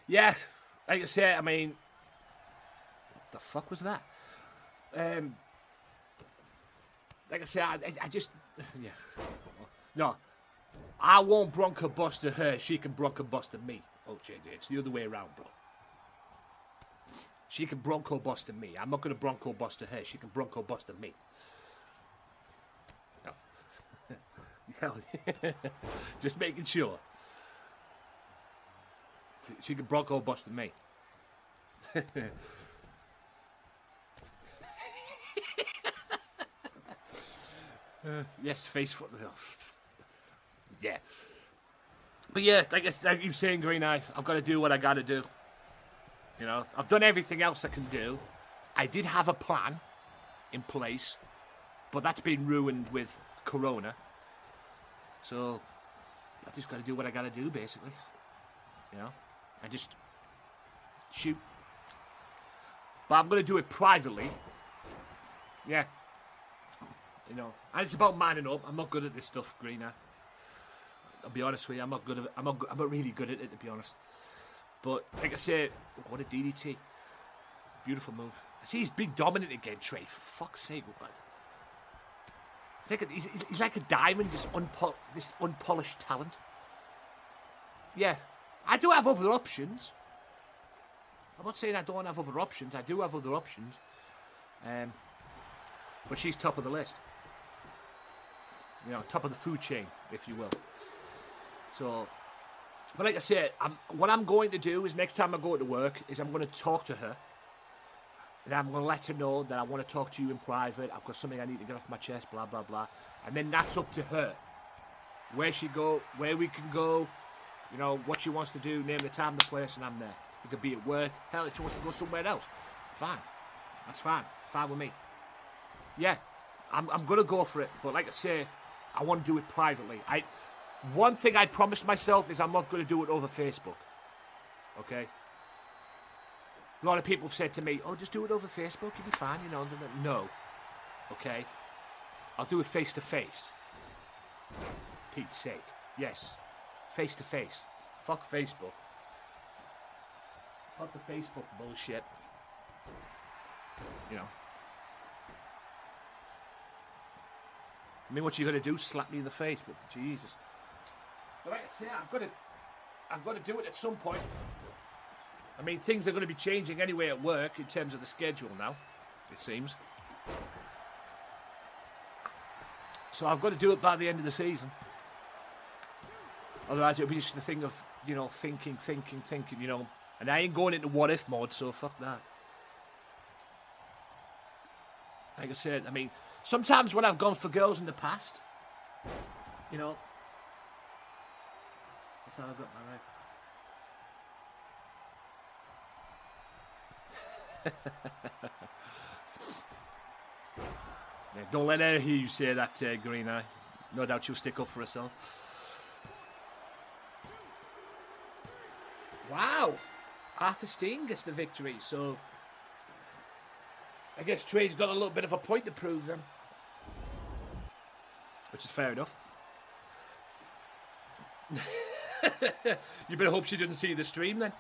Yeah, like I say, I mean, what the fuck was that? Like I say, I just, yeah. No, I won't Bronco Buster her. She can Bronco Buster me. Oh, JJ, it's the other way around, bro. She can Bronco Buster me. I'm not going to Bronco Buster her. She can Bronco Buster me. No. Just making sure. She can Bronco Buster me. Yes, face foot. Yeah. But yeah, like you're saying, Green Eyes, I've got to do what I got to do. You know, I've done everything else I can do. I did have a plan in place, but that's been ruined with Corona. So I just got to do what I got to do, basically. You know, I just shoot. But I'm going to do it privately. Yeah. You know, and it's about manning up. I'm not good at this stuff, Greener. I'll be honest with you, I'm not good at it. I'm not really good at it, to be honest. But like I say, what a DDT! Beautiful move. I see he's big dominant again, Trey. For fuck's sake, what? He's like a diamond, this unpolished talent. Yeah, I do have other options. I'm not saying I don't have other options. I do have other options. But she's top of the list. You know, top of the food chain, if you will. So, but like I said, what I'm going to do is next time I go to work is I'm going to talk to her. And I'm going to let her know that I want to talk to you in private. I've got something I need to get off my chest, blah, blah, blah. And then that's up to her. Where she go, where we can go, you know, what she wants to do, name the time, the place, and I'm there. It could be at work. Hell, if she wants to go somewhere else, fine. That's fine. It's fine with me. Yeah, I'm going to go for it. But like I say, I want to do it privately. One thing I promised myself is I'm not going to do it over Facebook. Okay? A lot of people have said to me, oh, just do it over Facebook, you'll be fine, you know. No. Okay? I'll do it face to face. For Pete's sake. Yes. Face to face. Fuck Facebook. Fuck the Facebook bullshit. You know. I mean, what you gonna do? Slap me in the face? But Jesus. But like I say, I've got to do it at some point. I mean, things are going to be changing anyway at work in terms of the schedule now, it seems. So I've got to do it by the end of the season. Otherwise, it'll be just the thing of, you know, thinking, you know. And I ain't going into what if mode, so fuck that. Like I said, I mean, sometimes when I've gone for girls in the past, you know, that's how I got my life. Yeah, don't let her hear you say that, Green Eye. No doubt she'll stick up for herself. Wow! Arthur Steen gets the victory, so I guess Trey's got a little bit of a point to prove then. Which is fair enough. You better hope she didn't see the stream then.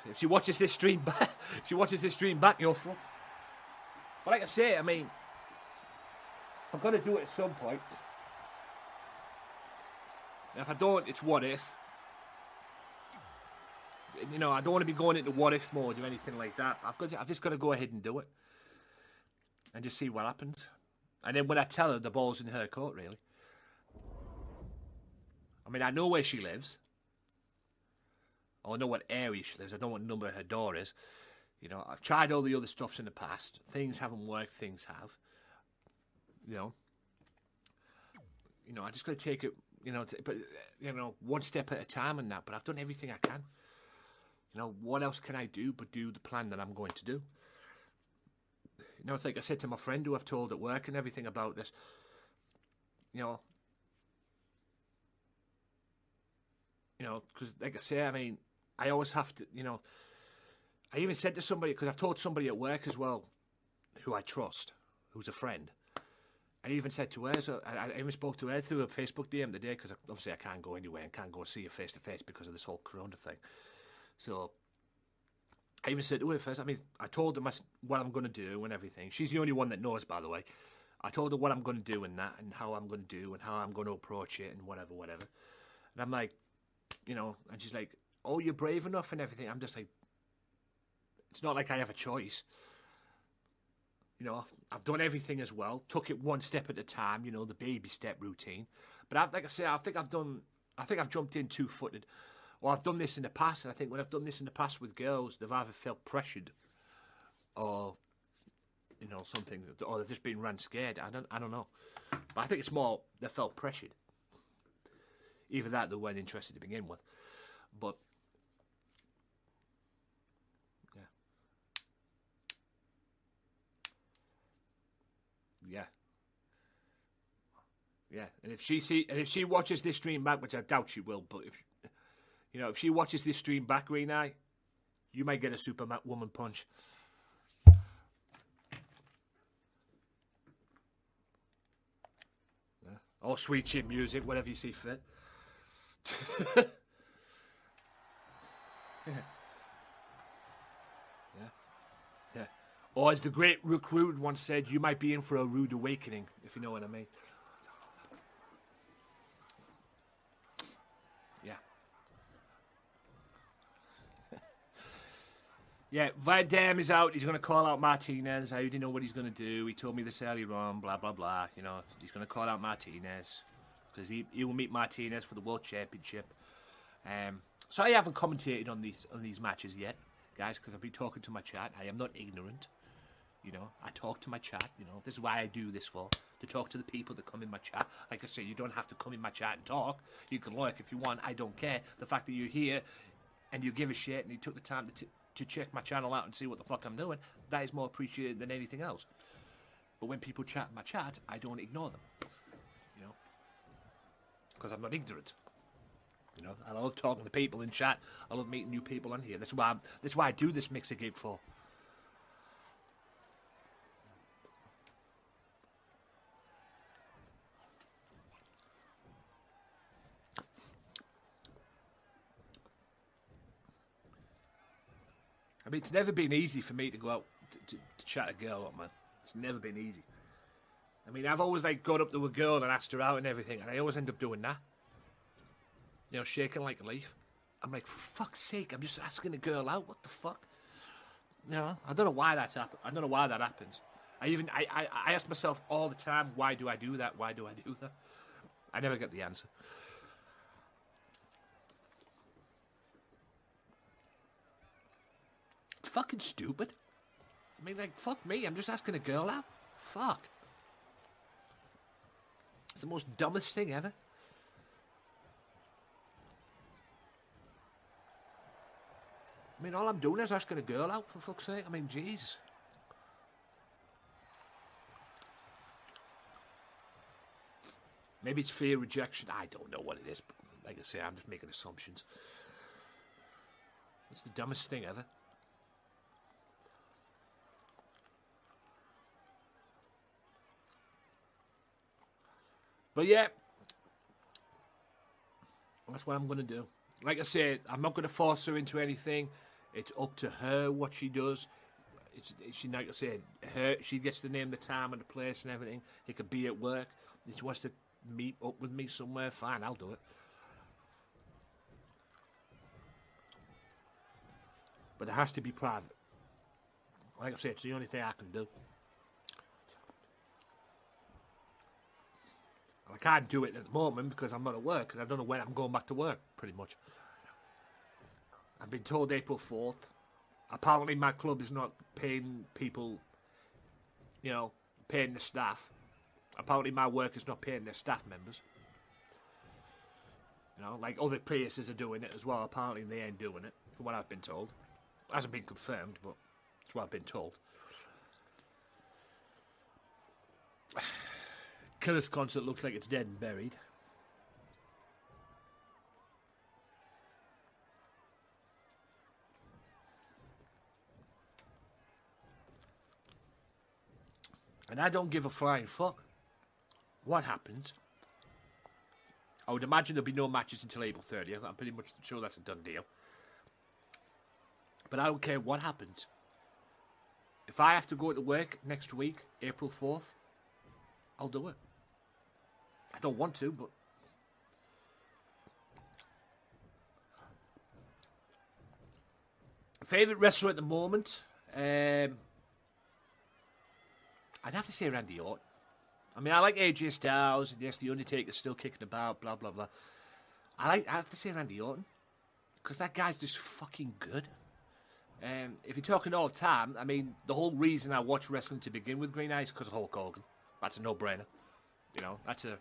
If she watches this stream back, you're fucked. But like I say, I mean, I've got to do it at some point. And if I don't, it's what if. You know, I don't want to be going into what if mode or anything like that. I've just got to go ahead and do it. And just see what happens. And then when I tell her, the ball's in her court, really. I mean, I know where she lives. I know what area she lives. I know what number her door is. You know, I've tried all the other stuffs in the past. Things haven't worked. Things have. You know, I just got to take it. But one step at a time and that. But I've done everything I can. You know, what else can I do but do the plan that I'm going to do? You know, it's like I said to my friend who I've told at work and everything about this. You know, because like I say, I mean, I always have to, you know, I even said to somebody, because I've told somebody at work as well, who I trust, who's a friend. I even said to her, so I even spoke to her through a Facebook DM today, because obviously I can't go anywhere and can't go see her face to face because of this whole Corona thing. So I even said to her first, I mean, I told her what I'm going to do and everything. She's the only one that knows, by the way. I told her what I'm going to do and that, and how I'm going to do, and how I'm going to approach it, and whatever. And I'm like, you know, and she's like, oh, you're brave enough and everything. I'm just like, it's not like I have a choice. You know, I've done everything as well. Took it one step at a time, you know, the baby step routine. But like I say, I think I've jumped in two-footed. Or I've done this in the past, and I think when I've done this in the past with girls, they've either felt pressured or, you know, something, or they've just been ran scared. I don't know. But I think it's more they felt pressured. Either that, they weren't interested to begin with. But yeah. And if she watches this stream back, which I doubt she will, but if she watches this stream back, Green Eye, you might get a Superwoman punch. Yeah. Or sweet chin music, whatever you see fit. Yeah. Or as the great Rook Rude once said, you might be in for a rude awakening, if you know what I mean. Yeah. Yeah, Van Dam is out. He's going to call out Martinez. I already know what he's going to do. He told me this earlier on, blah, blah, blah. You know, he's going to call out Martinez because he will meet Martinez for the World Championship. So I haven't commentated on these matches yet, guys, because I've been talking to my chat. I am not ignorant. You know, I talk to my chat. You know, this is why I do this for, to talk to the people that come in my chat. Like I say, you don't have to come in my chat and talk. You can lurk if you want. I don't care. The fact that you're here and you give a shit and you took the time to check my channel out and see what the fuck I'm doing, that is more appreciated than anything else. But when people chat in my chat, I don't ignore them. You know, because I'm not ignorant. You know, I love talking to people in chat. I love meeting new people on here. That's why I do this mixer gig for. I mean, it's never been easy for me to go out to chat a girl up, man. It's never been easy. I mean, I've always like gone up to a girl and asked her out and everything, and I always end up doing that. You know, shaking like a leaf. I'm like, for fuck's sake, I'm just asking a girl out. What the fuck? You know, I don't know why that's happened. I don't know why that happens. I ask myself all the time, why do I do that? Why do I do that? I never get the answer. It's fucking stupid. I mean, like, fuck me. I'm just asking a girl out. Fuck. It's the most dumbest thing ever. I mean, all I'm doing is asking a girl out, for fuck's sake. I mean, Jesus. Maybe it's fear rejection. I don't know what it is. But like I say, I'm just making assumptions. It's the dumbest thing ever. But yeah, that's what I'm going to do. Like I said, I'm not going to force her into anything. It's up to her what she does. She, like I said, she gets to name the time and the place and everything. It could be at work. If she wants to meet up with me somewhere, fine, I'll do it. But it has to be private. Like I said, it's the only thing I can do. I can't do it at the moment because I'm not at work and I don't know when I'm going back to work, pretty much. I've been told April 4th. Apparently my club is not paying people, you know, paying the staff. Apparently my work is not paying their staff members. You know, like other places are doing it as well. Apparently they ain't doing it, from what I've been told. It hasn't been confirmed, but that's what I've been told. Killer's concert looks like it's dead and buried. And I don't give a flying fuck what happens. I would imagine there'll be no matches until April 30th. I'm pretty much sure that's a done deal. But I don't care what happens. If I have to go to work next week, April 4th, I'll do it. I don't want to, but... Favourite wrestler at the moment? I'd have to say Randy Orton. I mean, I like AJ Styles, and yes, The Undertaker's still kicking about, blah, blah, blah. I have to say Randy Orton, because that guy's just fucking good. If you're talking all the time, I mean, the whole reason I watch wrestling to begin with, Green Eyes, is because of Hulk Hogan. That's a no-brainer. You know, that's a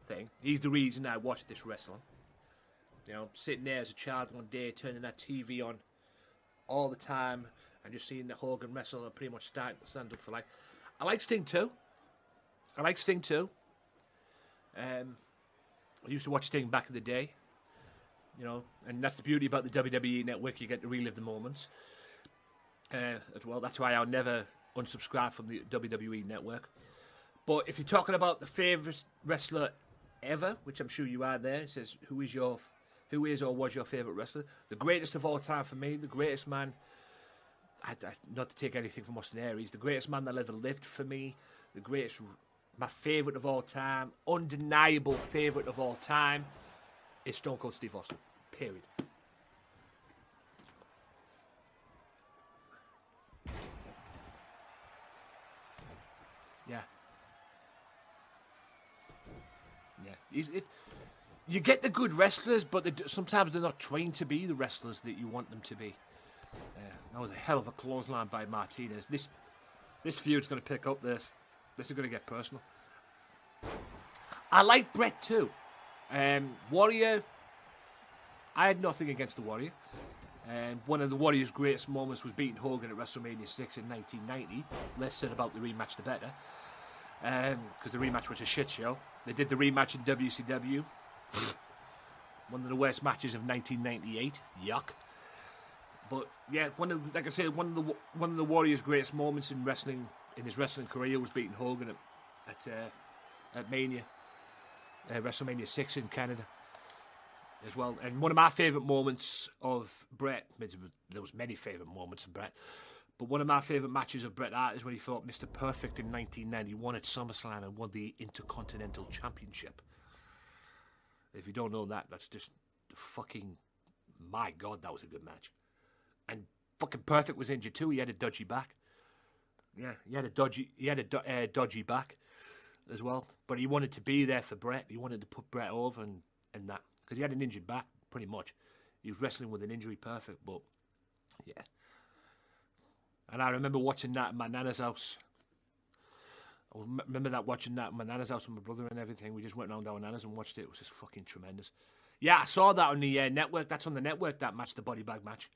thing. He's the reason I watch this wrestling. You know, sitting there as a child one day, turning that TV on all the time, and just seeing the Hogan wrestle and pretty much stand up for life. I like Sting too. I used to watch Sting back in the day. You know, and that's the beauty about the WWE network. You get to relive the moments as well. That's why I'll never unsubscribe from the WWE network. But if you're talking about the favourite wrestler ever, which I'm sure you are there, it says, who is or was your favourite wrestler? The greatest of all time for me, the greatest man, not to take anything from Austin Aries, the greatest man that ever lived for me, my favourite of all time, undeniable favourite of all time, is Stone Cold Steve Austin. Period. Yeah. You get the good wrestlers, but sometimes they're not trained to be the wrestlers that you want them to be. That was a hell of a clothesline by Martinez. This feud's going to pick up this. This is going to get personal. I like Brett too. Warrior, I had nothing against the Warrior. One of the Warrior's greatest moments was beating Hogan at WrestleMania 6 in 1990. Less said about the rematch, the better. Because the rematch was a shit show. They did the rematch in WCW. One of the worst matches of 1998. Yuck. But yeah, like I said, one of the Warrior's greatest moments in wrestling, in his wrestling career, was beating Hogan at Mania, WrestleMania 6 in Canada, as well. And one of my favourite moments of Bret, there was many favourite moments of Bret, but one of my favourite matches of Bret Hart is when he fought Mr. Perfect in 1991 at SummerSlam and won the Intercontinental Championship. If you don't know that, that's just fucking, my God, that was a good match. And fucking Perfect was injured too. He had a dodgy back. Yeah, he had a dodgy back as well. But he wanted to be there for Bret. He wanted to put Bret over and that, because he had an injured back pretty much. He was wrestling with an injury Perfect, but yeah. And I remember watching that at my nana's house. Watching that at my nana's house with my brother and everything. We just went round our nana's and watched it. It was just fucking tremendous. Yeah, I saw that on the network. That's on the network, that match, the body bag match.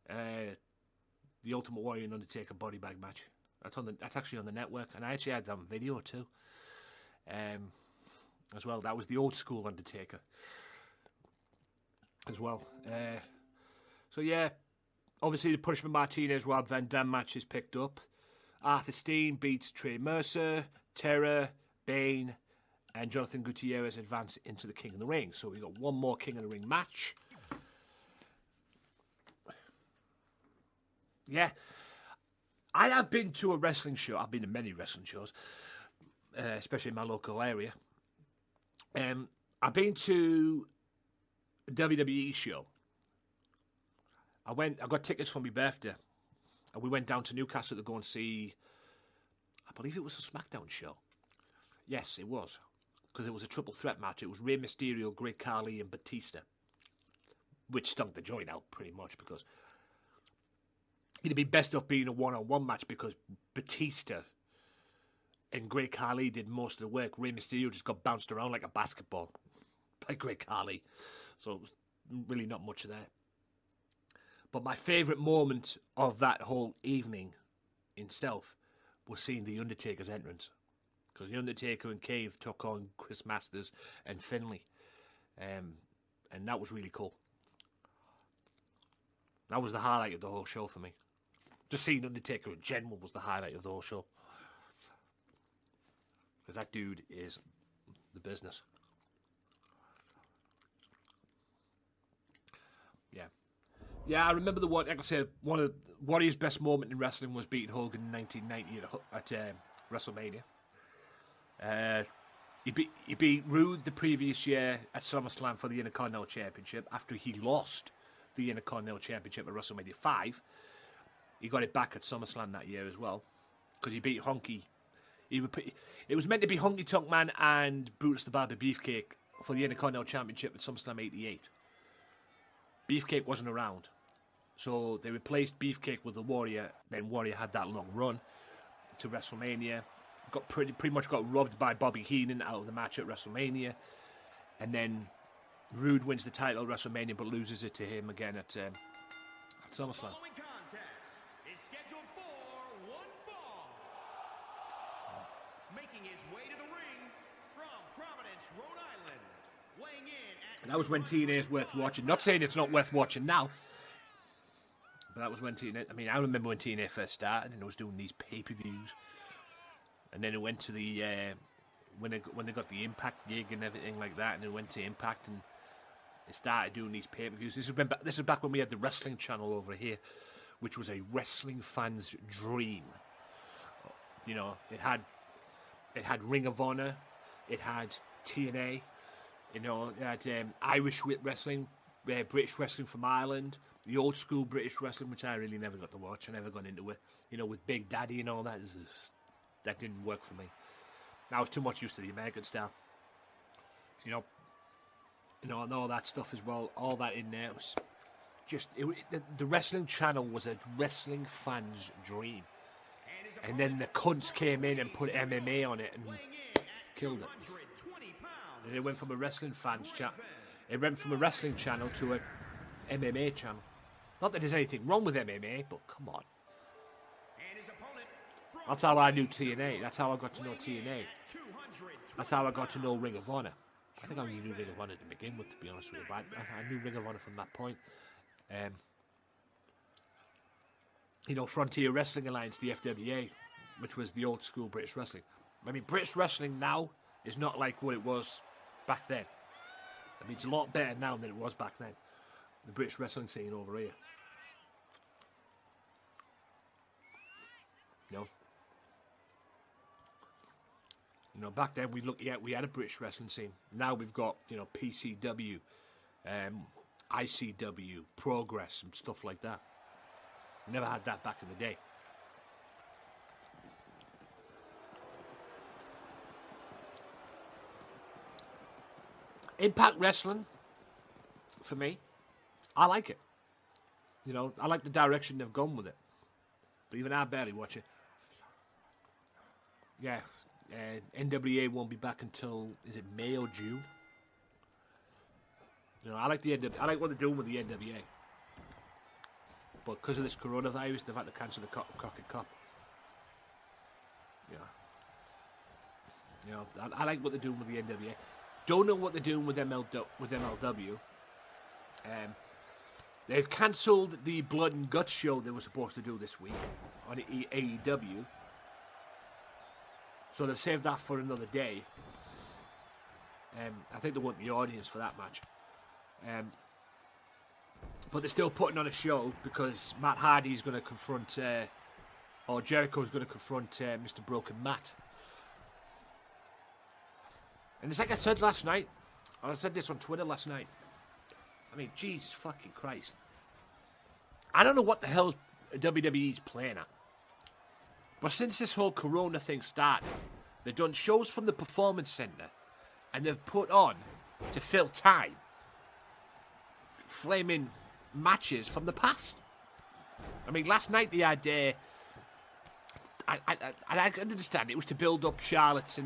The Ultimate Warrior and Undertaker body bag match. That's actually on the network, and I actually had that on video too. As well, that was the old school Undertaker. As well. So yeah, obviously the Punishment Martinez Rob Van Dam match is picked up. Arthur Steen beats Trey Mercer, Terror, Bane, and Jonathan Gutierrez advance into the King of the Ring. So we got one more King of the Ring match. Yeah, I have been to a wrestling show. I've been to many wrestling shows, especially in my local area. I've been to a WWE show. I got tickets for my birthday, and we went down to Newcastle to go and see, I believe it was a SmackDown show. Yes, it was, because it was a triple threat match. It was Rey Mysterio, Great Khali, and Batista, which stunk the joint out pretty much, because it'd be best off being a one-on-one match, because Batista and Great Khali did most of the work. Rey Mysterio just got bounced around like a basketball by Great Khali, so it was really not much there. But my favourite moment of that whole evening itself was seeing The Undertaker's entrance. Because The Undertaker and Cave took on Chris Masters and Finlay. And that was really cool. That was the highlight of the whole show for me. Just seeing Undertaker in general was the highlight of the whole show. Because that dude is the business. Yeah. Yeah, I remember like I said, one of Warrior's best moment in wrestling was beating Hogan in 1990 at WrestleMania. He beat Rude the previous year at SummerSlam for the Intercontinental Championship after he lost the Intercontinental Championship at WrestleMania 5. He got it back at SummerSlam that year as well, because he beat Honky. It was meant to be Honky Tonk Man and Brutus the Barber Beefcake for the Intercontinental Championship at SummerSlam 88. Beefcake wasn't around, so they replaced Beefcake with the Warrior. Then Warrior had that long run to WrestleMania. Got pretty much got robbed by Bobby Heenan out of the match at WrestleMania, and then Rude wins the title at WrestleMania but loses it to him again at SummerSlam. And that was when TNA's worth watching. Not saying it's not worth watching now, but that was when TNA. I mean, I remember when TNA first started and it was doing these pay-per-views, and then it went to the when they got the Impact gig and everything like that, and it went to Impact and they started doing these pay-per-views. This is back when we had the Wrestling Channel over here, which was a wrestling fan's dream. You know, it had Ring of Honor, it had TNA. You know, they had Irish wrestling, British wrestling from Ireland, the old school British wrestling, which I really never got to watch. I never got into it. You know, with Big Daddy and all that. That didn't work for me. I was too much used to the American style. You know, and all that stuff as well. All that in there was just... the Wrestling Channel was a wrestling fan's dream. And then the cunts came in and put MMA on it and killed it. And it went from a wrestling fans channel. It went from a wrestling channel to a MMA channel. Not that there's anything wrong with MMA, but come on. That's how I knew TNA. That's how I got to know TNA. That's how I got to know Ring of Honor. I think I only knew Ring of Honor to begin with, to be honest with you. But I knew Ring of Honor from that point. Frontier Wrestling Alliance, the FWA, which was the old school British wrestling. I mean, British wrestling now is not like what it was back then. I mean, it's a lot better now than it was back then. The British wrestling scene over here. Back then we had a British wrestling scene. Now we've got, PCW, ICW, Progress, and stuff like that. We never had that back in the day. Impact Wrestling, for me, I like it. I like the direction they've gone with it. But even I barely watch it. Yeah, NWA won't be back until, is it May or June? I like I like what they're doing with the NWA. But because of this coronavirus, they've had to cancel the Crockett Cup. I like what they're doing with the NWA. Don't know what they're doing with MLW. They've cancelled the Blood and Guts show they were supposed to do this week on AEW. So they've saved that for another day. I think they want the audience for that match. But they're still putting on a show because Matt Hardy's going to confront, or Jericho's going to confront Mr. Broken Matt. And it's like I said last night, and I said this on Twitter last night. I mean, Jesus fucking Christ. I don't know what the hell WWE's playing at. But since this whole Corona thing started, they've done shows from the Performance Centre, and they've put on, to fill time, flaming matches from the past. I mean, last night they had, I understand it was to build up Charlotte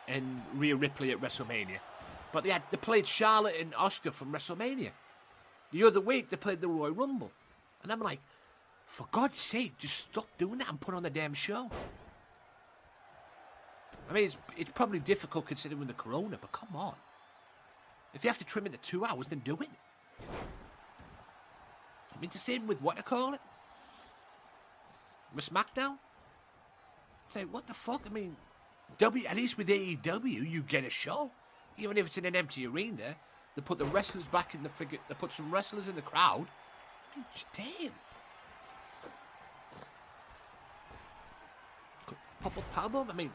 and Rhea Ripley at WrestleMania. But they played Charlotte and Asuka from WrestleMania. The other week, they played the Royal Rumble. And I'm like, for God's sake, just stop doing that and put on the damn show. I mean, it's probably difficult considering the Corona, but come on. If you have to trim it to 2 hours, then do it. I mean, the same with what to call it? With SmackDown? Say, what the fuck? I mean, at least with AEW, you get a show. Even if it's in an empty arena, they put the wrestlers back in the figure. They put some wrestlers in the crowd. I mean, damn. Pop up, pop up. I mean,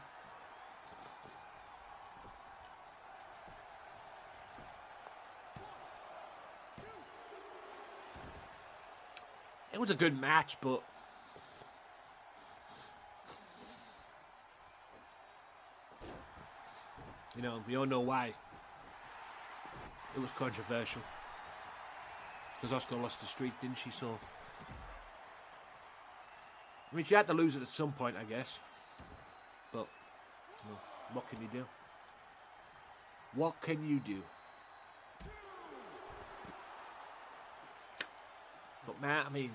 it was a good match, but we all know why. It was controversial. Because Asuka lost the streak, didn't she? So, I mean, she had to lose it at some point, I guess. But, what can you do? What can you do? But man, I mean,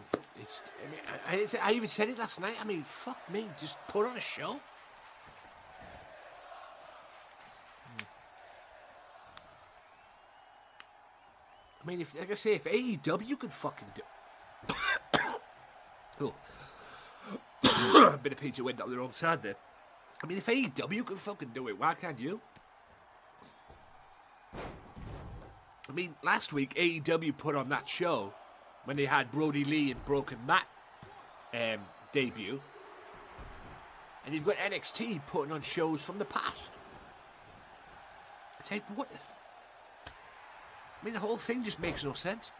I even said it last night. I mean, fuck me, just put on a show. I mean, if AEW could fucking do... Oh. A bit of pizza went down the wrong side there. I mean, if AEW could fucking do it, why can't you? I mean, last week, AEW put on that show when they had Brody Lee and Broken Matt debut. And you've got NXT putting on shows from the past. It's like, what... I mean, the whole thing just makes no sense.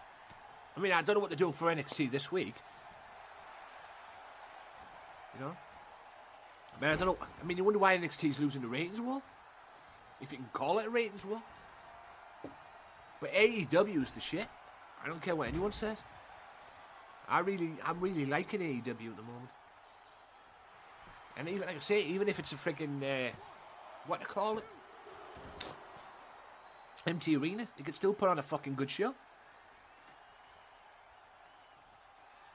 I mean, I don't know what they're doing for NXT this week. I mean, I don't know. I mean, you wonder why NXT's losing the ratings war? If you can call it a ratings war. But AEW is the shit. I don't care what anyone says. I'm really liking AEW at the moment. And even, like I say, even if it's a freaking, what to call it? Empty arena, they could still put on a fucking good show.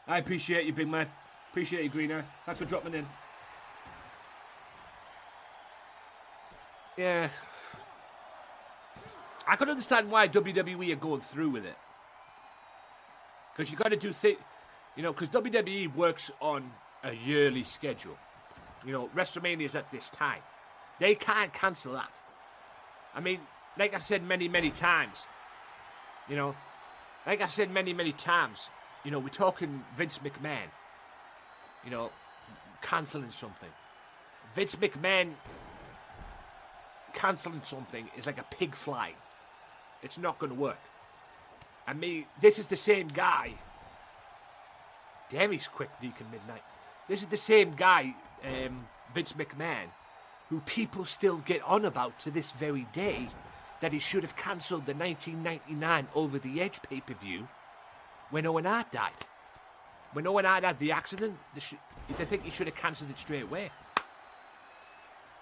I appreciate you, big man. Appreciate you, Green Eye. Thanks for dropping in. Yeah, I can understand why WWE are going through with it. Because you got to do things, you know, because WWE works on a yearly schedule. You know, WrestleMania's at this time. They can't cancel that. I mean, like I've said many, many times, you know, we're talking Vince McMahon, you know, cancelling something. Vince McMahon cancelling something is like a pig flying. It's not going to work. I mean, this is the same guy. Damn, he's quick, Deacon Midnight. This is the same guy, Vince McMahon, who people still get on about to this very day, that he should have cancelled the 1999 Over the Edge pay-per-view when Owen Hart died. When Owen Hart had the accident, they think he should have cancelled it straight away.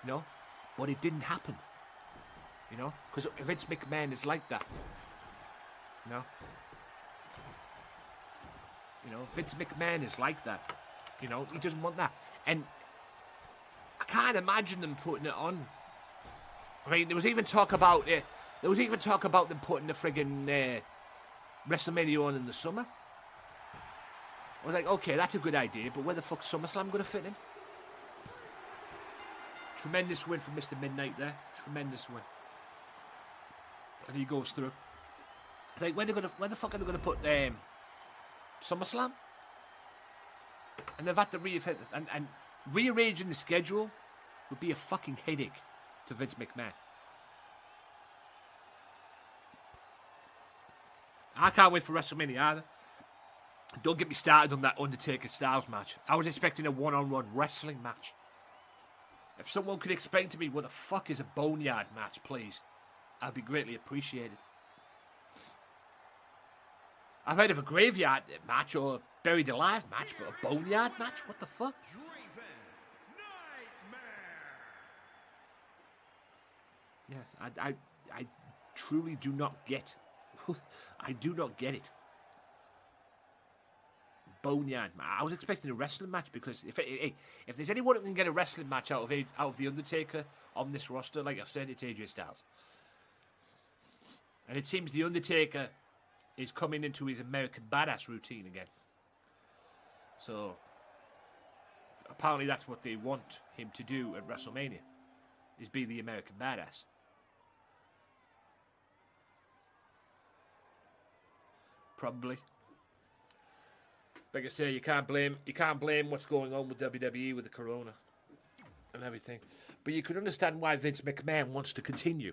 You know? But it didn't happen. You know? Because Vince McMahon is like that. You know? Vince McMahon is like that. You know? He doesn't want that. And I can't imagine them putting it on. I mean, there was even talk about them putting the friggin' WrestleMania on in the summer. I was like, okay, that's a good idea, but where the fuck's SummerSlam going to fit in? Tremendous win from Mr. Midnight there. Tremendous win. And he goes through. Like, where the fuck are they going to put SummerSlam? And they've had to and rearranging the schedule would be a fucking headache to Vince McMahon. I can't wait for WrestleMania either. Don't get me started on that Undertaker Styles match. I was expecting a one-on-one wrestling match. If someone could explain to me what the fuck is a boneyard match, please, I'd be greatly appreciated. I've heard of a graveyard match or a buried alive match, but a boneyard match? What the fuck? Yes, I truly do not get. I do not get it. Boneyard match. I was expecting a wrestling match because if there's anyone who can get a wrestling match out of the Undertaker on this roster, like I've said, it's AJ Styles. And it seems the Undertaker is coming into his American Badass routine again. So apparently that's what they want him to do at WrestleMania, is be the American Badass. Probably. Like I say, you can't blame what's going on with WWE with the corona and everything. But you could understand why Vince McMahon wants to continue.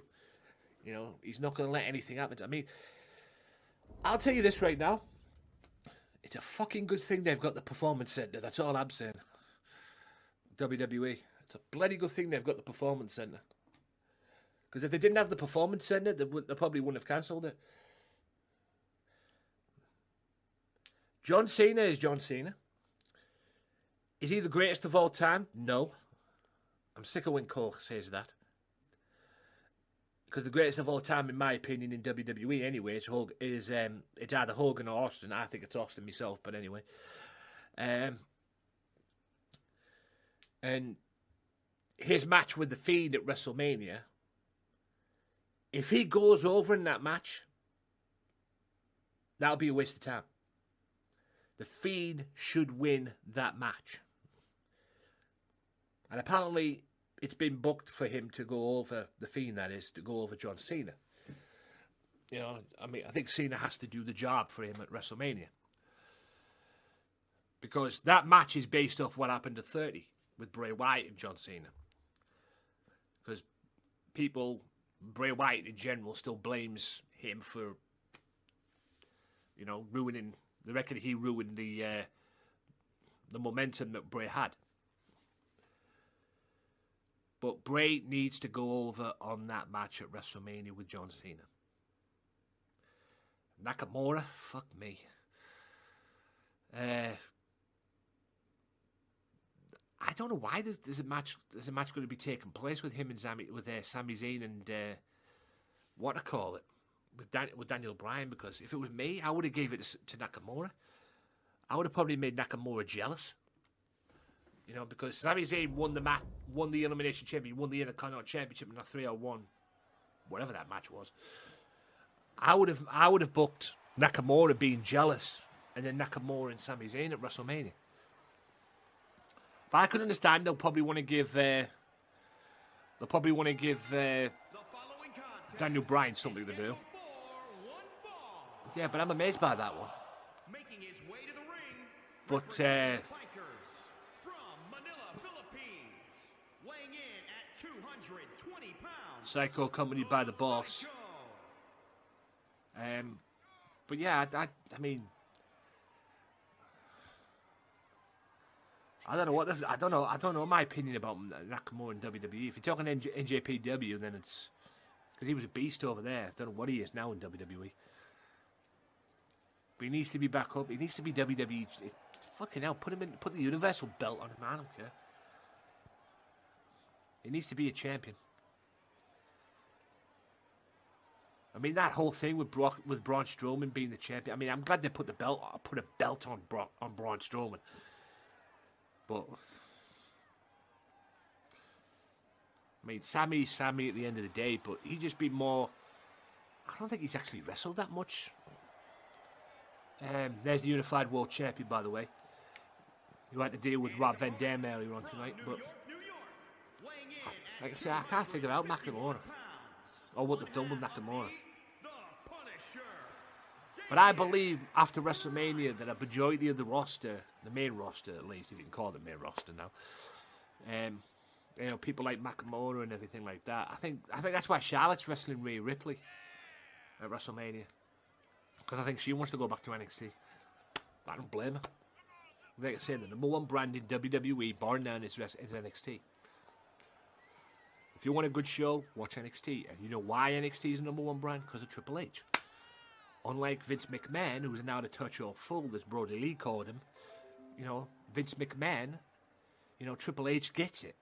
You know, he's not going to let anything happen. I mean, I'll tell you this right now. It's a fucking good thing they've got the Performance Center. That's all I'm saying. WWE. It's a bloody good thing they've got the Performance Center. Because if they didn't have the Performance Center, they probably wouldn't have cancelled it. John Cena is John Cena. Is he the greatest of all time? No. I'm sick of when Cole says that. Because the greatest of all time, in my opinion, in WWE anyway, it's either Hogan or Austin. I think it's Austin myself, but anyway. And his match with The Fiend at WrestleMania, if he goes over in that match, that'll be a waste of time. The Fiend should win that match. And apparently, it's been booked for him to go over, The Fiend that is, to go over John Cena. You know, I mean, I think Cena has to do the job for him at WrestleMania. Because that match is based off what happened at 30 with Bray Wyatt and John Cena. Because Bray Wyatt in general still blames him for, you know, ruining. They reckon he ruined the momentum that Bray had. But Bray needs to go over on that match at WrestleMania with John Cena. Nakamura, fuck me. I don't know why there's a match going to be taking place with him and Sami Zayn and what I call it. With Daniel Bryan, because if it was me, I would have gave it to Nakamura. I would have probably made Nakamura jealous. You know, because Sami Zayn won the Elimination Champion, won the Intercontinental Championship in a 3-1, whatever that match was. I would have booked Nakamura being jealous, and then Nakamura and Sami Zayn at WrestleMania. But I can understand they'll probably want to give Daniel Bryan something to do. Yeah, but I'm amazed by that one. Making his way to the ring, But from Manila, Philippines, weighing in at 220 pounds. Psycho accompanied by the boss. But yeah, I mean, I don't know my opinion about Nakamura in WWE. If you're talking NJPW, then it's because he was a beast over there. I don't know what he is now in WWE. But he needs to be back up. He needs to be WWE. Fucking hell, put the Universal belt on him, man. I don't care. He needs to be a champion. I mean, that whole thing with Braun Strowman being the champion. I mean, I'm glad they put a belt on Braun Strowman. But I mean, Sammy's Sammy at the end of the day. But he'd just be more. I don't think he's actually wrestled that much. There's the Unified World Champion, by the way. You had to deal with Rob Van Dam earlier on tonight, but like I said, I can't figure out Nakamura or what they've done with Nakamura. But I believe after WrestleMania that a majority of the roster, the main roster at least, if you can call it the main roster now, people like Nakamura and everything like that. I think that's why Charlotte's wrestling Rhea Ripley at WrestleMania. Because I think she wants to go back to NXT. I don't blame her. Like I said, the number one brand in WWE, bar none, is NXT. If you want a good show, watch NXT. And you know why NXT is the number one brand? Because of Triple H. Unlike Vince McMahon, who's an out-of-touch or fool, as Brody Lee called him, Vince McMahon, Triple H gets it.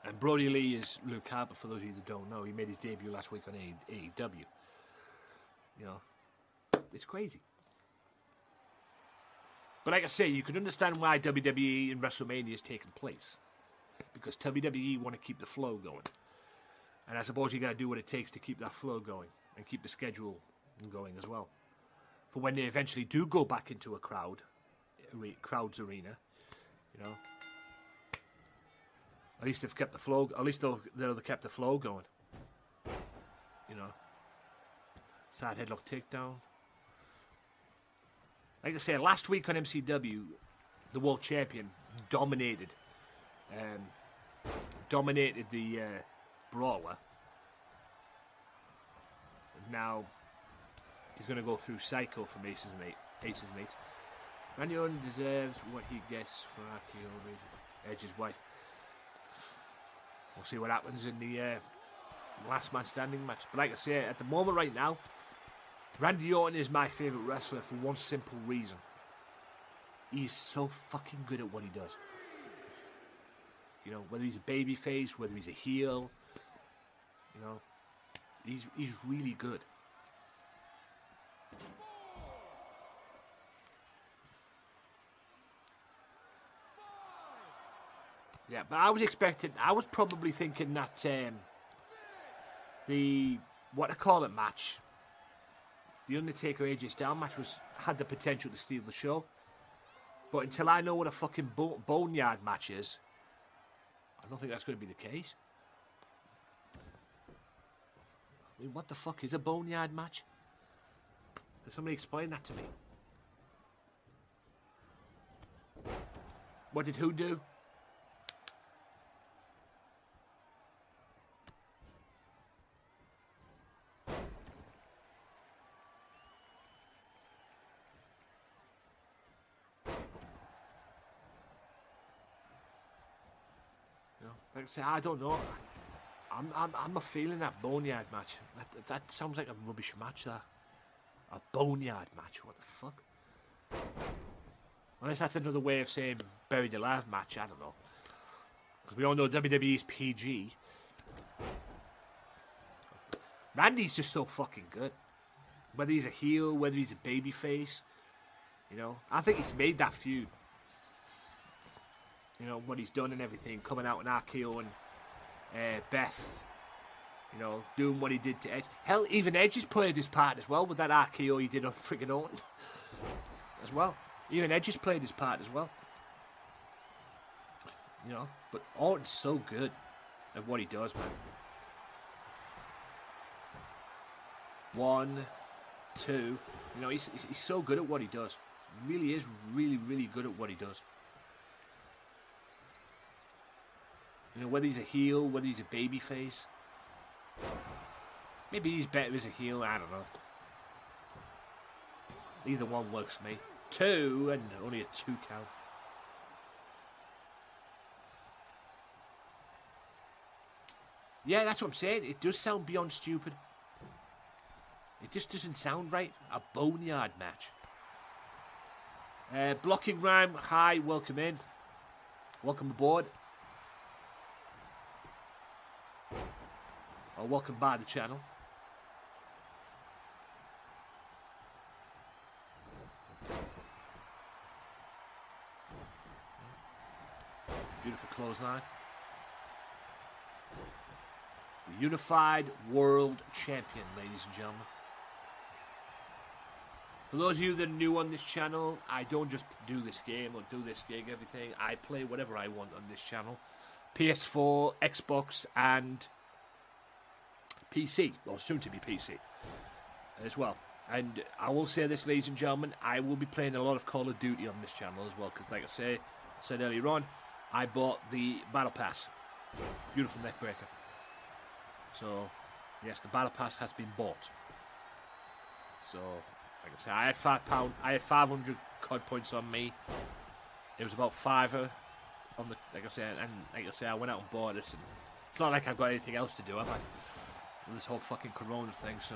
And Brody Lee is Luke Harper, for those of you that don't know. He made his debut last week on AEW. It's crazy. But like I say, you can understand why WWE and WrestleMania is taking place. Because WWE want to keep the flow going. And I suppose you got to do what it takes to keep that flow going. And keep the schedule going as well. For when they eventually do go back into a crowd's arena, at least they've kept the flow. At least they've kept the flow going. Side headlock takedown. Like I said, last week on MCW, the world champion dominated the brawler. Now he's going to go through Psycho from Aces and Eights. Randy Orton deserves what he gets for RKO Edge's wife. We'll see what happens in the last man standing match. But like I say, at the moment right now, Randy Orton is my favourite wrestler for one simple reason. He is so fucking good at what he does. Whether he's a babyface, whether he's a heel, he's really good. Yeah, but I was probably thinking that the match, the Undertaker AJ Styles match had the potential to steal the show. But until I know what a fucking boneyard match is, I don't think that's going to be the case. I mean, what the fuck is a boneyard match? Can somebody explain that to me? What did who do? Like I say, I don't know. I'm not feeling that boneyard match. That sounds like a rubbish match. That a boneyard match. What the fuck? Unless that's another way of saying buried alive match. I don't know. Because we all know WWE's PG. Randy's just so fucking good. Whether he's a heel, whether he's a babyface, I think he's made that feud. What he's done and everything, coming out in RKO Beth, you know, doing what he did to Edge. Hell, even Edge has played his part as well with that RKO he did on freaking Orton as well. Even Edge has played his part as well. You know, but Orton's so good at what he does, man. 1, 2. You know, he's so good at what he does. He really is really good at what he does. You know, whether he's a heel, whether he's a babyface. Maybe he's better as a heel, I don't know. Either one works for me. 2, and only a 2 count. Yeah, that's what I'm saying. It does sound beyond stupid. It just doesn't sound right. A boneyard match. Blocking Rhyme, hi, welcome in. Welcome aboard. Or welcome by the channel. Beautiful clothesline. The Unified World Champion, ladies and gentlemen. For those of you that are new on this channel, I don't just do this game or do this gig, everything. I play whatever I want on this channel. PS4, Xbox, and PC, or soon to be PC as well. And I will say this, ladies and gentlemen, I will be playing a lot of Call of Duty on this channel as well, because like I said earlier on, I bought the Battle Pass. Beautiful neck breaker. So, yes, the Battle Pass has been bought. So, like I say, I had £5. I had 500 COD points on me. It was about £5 on the, like I say, I went out and bought it. And it's not like I've got anything else to do, have I? With this whole fucking Corona thing, so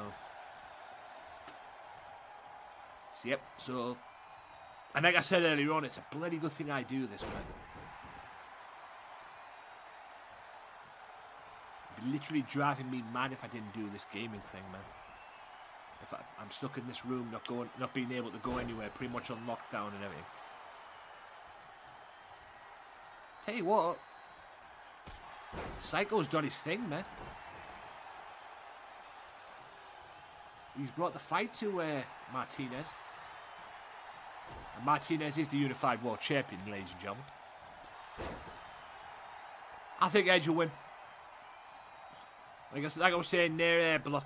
yep. So, and like I said earlier on, it's a bloody good thing I do this, man. It'd be literally driving me mad if I didn't do this gaming thing, man. If I'm stuck in this room, not being able to go anywhere, pretty much on lockdown and everything. Tell you what, Psycho's done his thing, man. He's brought the fight to Martinez. And Martinez is the Unified World Champion, ladies and gentlemen. I think Edge will win. Like I was saying there, Block.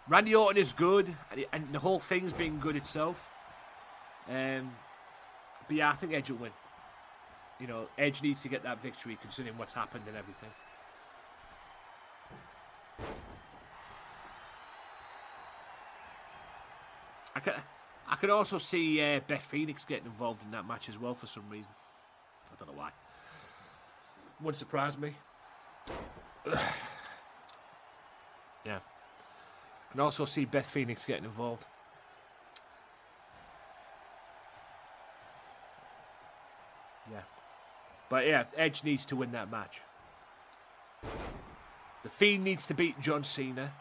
Randy Orton is good, and the whole thing's been good itself. But yeah, I think Edge will win. You know, Edge needs to get that victory, considering what's happened and everything. I could also see Beth Phoenix getting involved in that match as well for some reason. I don't know why. Wouldn't surprise me. Yeah. I can also see Beth Phoenix getting involved. Yeah. But yeah, Edge needs to win that match. The Fiend needs to beat John Cena.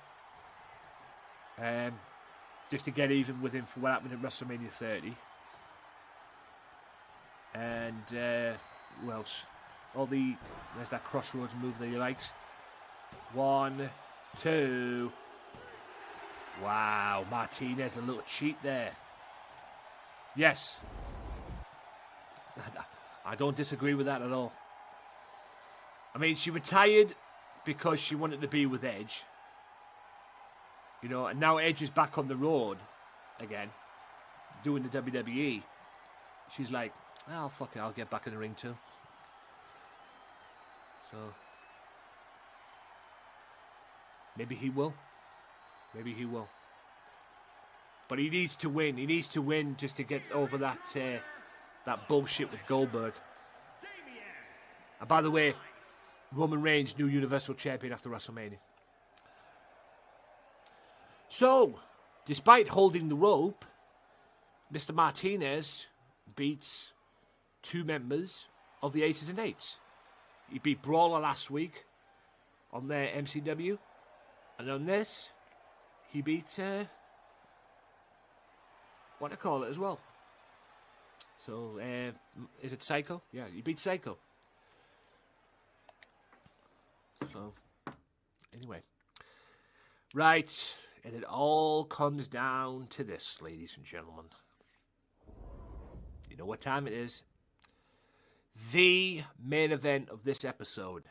Just to get even with him for what happened at WrestleMania 30. And who else? There's that crossroads move that he likes. 1, 2. Wow, Martinez, a little cheat there. Yes. I don't disagree with that at all. I mean, she retired because she wanted to be with Edge. You know, and now Edge is back on the road again, doing the WWE. She's like, oh, fuck it, I'll get back in the ring too. So, maybe he will. Maybe he will. But he needs to win. He needs to win just to get over that bullshit with Goldberg. And by the way, Roman Reigns, new Universal Champion after WrestleMania. So, despite holding the rope, Mr. Martinez beats 2 members of the Aces and Eights. He beat Brawler last week on their MCW. And on this, he beat, what do I call it as well? So, is it Psycho? Yeah, he beat Psycho. So, anyway. Right, and it all comes down to this, ladies and gentlemen. You know what time it is? The main event of this episode.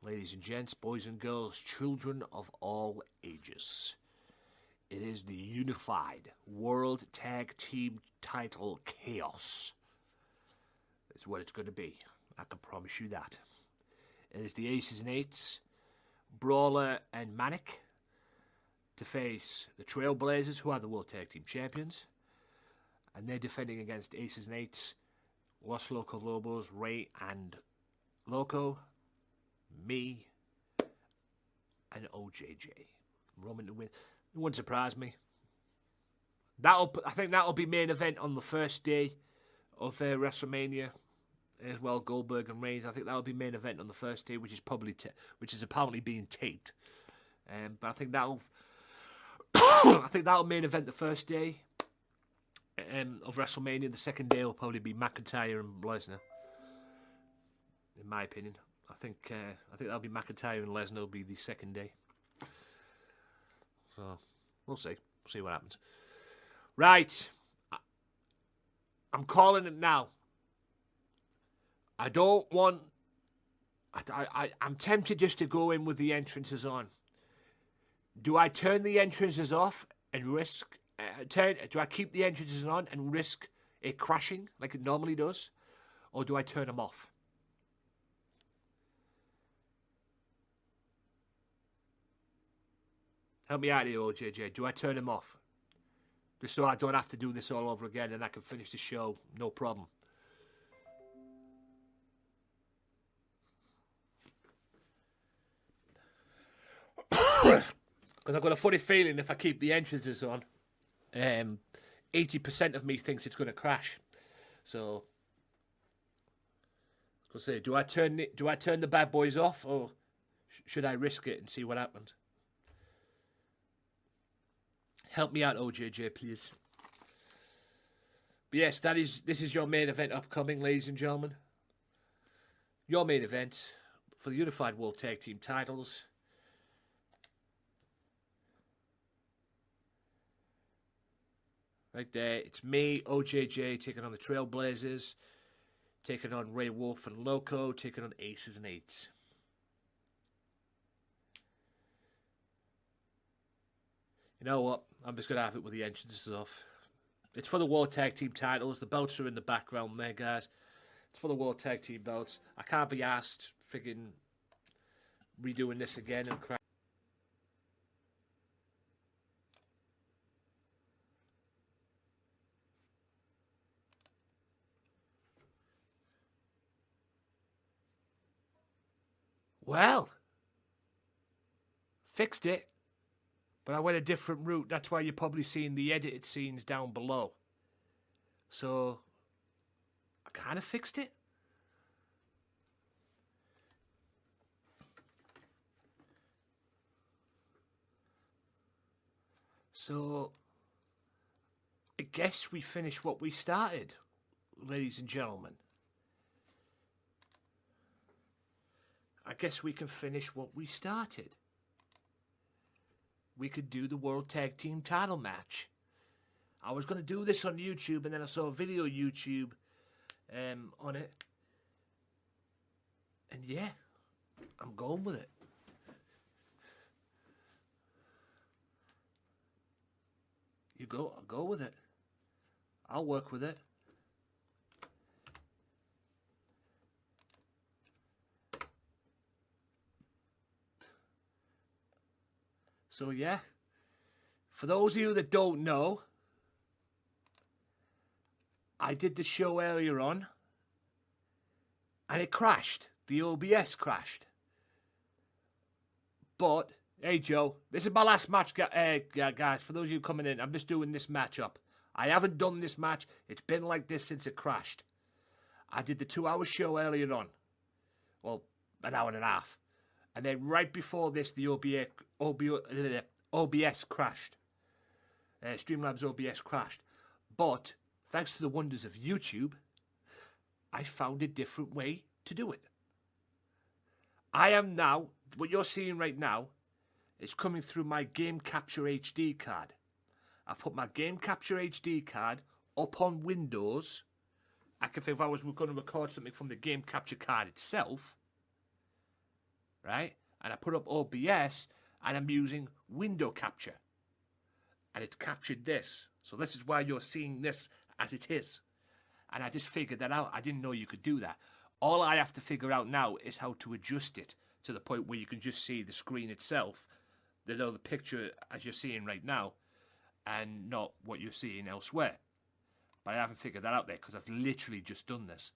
Ladies and gents, boys and girls, children of all ages. It is the unified World Tag Team title chaos. That's what it's going to be. I can promise you that. It is the Aces and Eights, Brawler and Manic, to face the Trailblazers, who are the World Tag Team Champions. And they're defending against Aces and Eights, Los Loco Lobos, Ray and Loco, me, and OJJ. Roman to win. It wouldn't surprise me. I think that'll be main event on the first day of WrestleMania as well. Goldberg and Reigns. I think that'll be main event on the first day, which is apparently being taped. But I think that'll main event the first day of WrestleMania. The second day will probably be McIntyre and Lesnar. In my opinion, I think that'll be McIntyre and Lesnar will be the second day. So, we'll see. We'll see what happens. Right. I'm calling it now. I don't want... I'm tempted just to go in with the entrances on. Do I turn the entrances off and risk... do I keep the entrances on and risk it crashing like it normally does? Or do I turn them off? Help me out here, OJJ. Do I turn them off? Just so I don't have to do this all over again and I can finish the show, no problem. Because I've got a funny feeling if I keep the entrances on, 80% of me thinks it's going to crash. So, I was going to say, do I turn the bad boys off or should I risk it and see what happens? Help me out, OJJ, please. But yes, this is your main event upcoming, ladies and gentlemen. Your main event for the Unified World Tag Team titles. Right there, it's me, OJJ, taking on the Trailblazers, taking on Ray Wolf and Loco, taking on Aces and Eights. You know what? I'm just going to have it with the entrances off. It's for the World Tag Team titles. The belts are in the background there, guys. It's for the World Tag Team belts. I can't be asked friggin' redoing this again and crap. Well, fixed it. But I went a different route. That's why you're probably seeing the edited scenes down below. So, I kind of fixed it. So, I guess we finished what we started, ladies and gentlemen. I guess we can finish what we started. We could do the World Tag Team title match. I was going to do this on YouTube, and then I saw a video on YouTube on it. And yeah, I'm going with it. You go, I'll go with it. I'll work with it. So yeah, for those of you that don't know, I did the show earlier on, and it crashed. The OBS crashed. But, hey Joe, this is my last match, guys. For those of you coming in, I'm just doing this matchup. I haven't done this match. It's been like this since it crashed. I did the 2-hour show earlier on. Well, an hour and a half. And then right before this, the OBS crashed. Streamlabs OBS crashed. But, thanks to the wonders of YouTube, I found a different way to do it. I am now, what you're seeing right now, is coming through my Game Capture HD card. I put my Game Capture HD card up on Windows. I can think if I was going to record something from the Game Capture card itself, right? And I put up OBS, and I'm using Window Capture. And it captured this. So this is why you're seeing this as it is. And I just figured that out. I didn't know you could do that. All I have to figure out now is how to adjust it to the point where you can just see the screen itself, the picture as you're seeing right now, and not what you're seeing elsewhere. But I haven't figured that out there because I've literally just done this.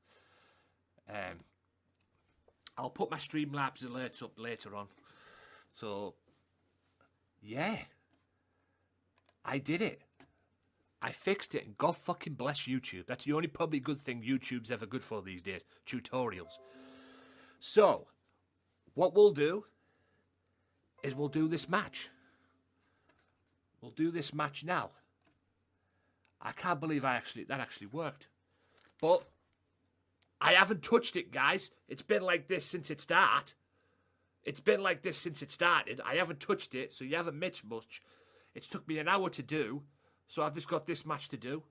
I'll put my Streamlabs alerts up later on. So, yeah. I did it. I fixed it, and God fucking bless YouTube. That's the only probably good thing YouTube's ever good for these days. Tutorials. So, what we'll do is we'll do this match. We'll do this match now. I can't believe that actually worked. But I haven't touched it, guys. It's been like this since it started. I haven't touched it, so you haven't missed much. It's took me an hour to do, so I've just got this match to do.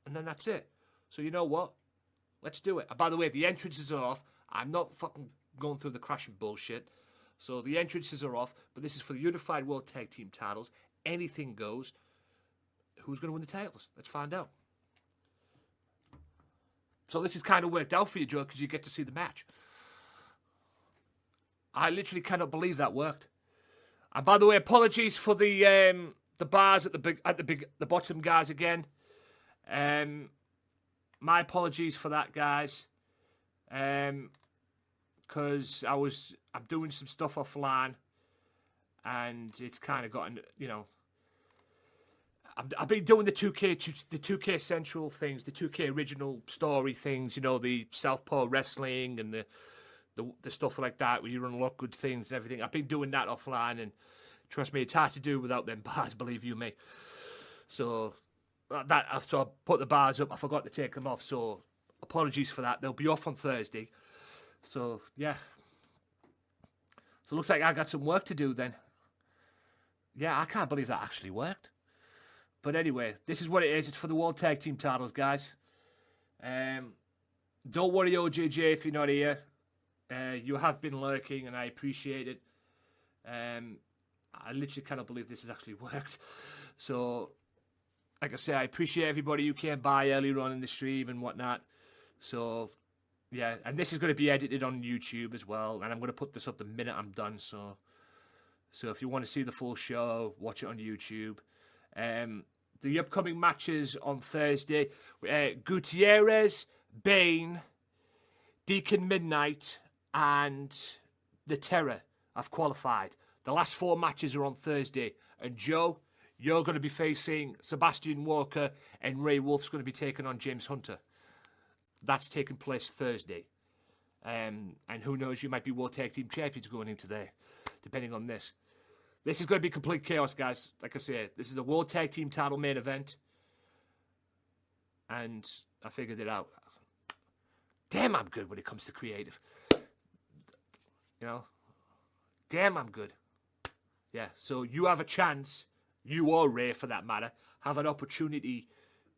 And then that's it. So you know what? Let's do it. And by the way, the entrances are off. I'm not fucking going through the crashing bullshit. So the entrances are off, but this is for the Unified World Tag Team titles. Anything goes. Who's going to win the titles? Let's find out. So this is kind of worked out for you, Joe, because you get to see the match. I literally cannot believe that worked. And by the way, apologies for the bars at the bottom, guys. Again, my apologies for that, guys. Because I'm doing some stuff offline, and it's kind of gotten, you know. I've been doing the 2K Central things, the 2K original story things, you know, the Southpaw Wrestling and the stuff like that where you unlock good things and everything. I've been doing that offline, and trust me, it's hard to do without them bars, believe you me. So I put the bars up. I forgot to take them off, so apologies for that. They'll be off on Thursday. So yeah. So it looks like I got some work to do then. Yeah, I can't believe that actually worked. But anyway, this is what it is. It's for the World Tag Team titles, guys. Don't worry, OJJ, if you're not here. You have been lurking, and I appreciate it. I literally cannot believe this has actually worked. So, like I say, I appreciate everybody who came by earlier on in the stream and whatnot. So, yeah. And this is going to be edited on YouTube as well. And I'm going to put this up the minute I'm done. So if you want to see the full show, watch it on YouTube. The upcoming matches on Thursday, Gutierrez, Bane, Deacon Midnight, and The Terror have qualified. The last 4 matches are on Thursday. And Joe, you're going to be facing Sebastian Walker, and Ray Wolf's going to be taking on James Hunter. That's taking place Thursday. And who knows, you might be World Tag Team Champions going into there, depending on this. This is going to be complete chaos, guys. Like I said, this is the World Tag Team title main event. And I figured it out. Damn, I'm good when it comes to creative. You know? Damn, I'm good. Yeah, so you have a chance, you or Ray for that matter, have an opportunity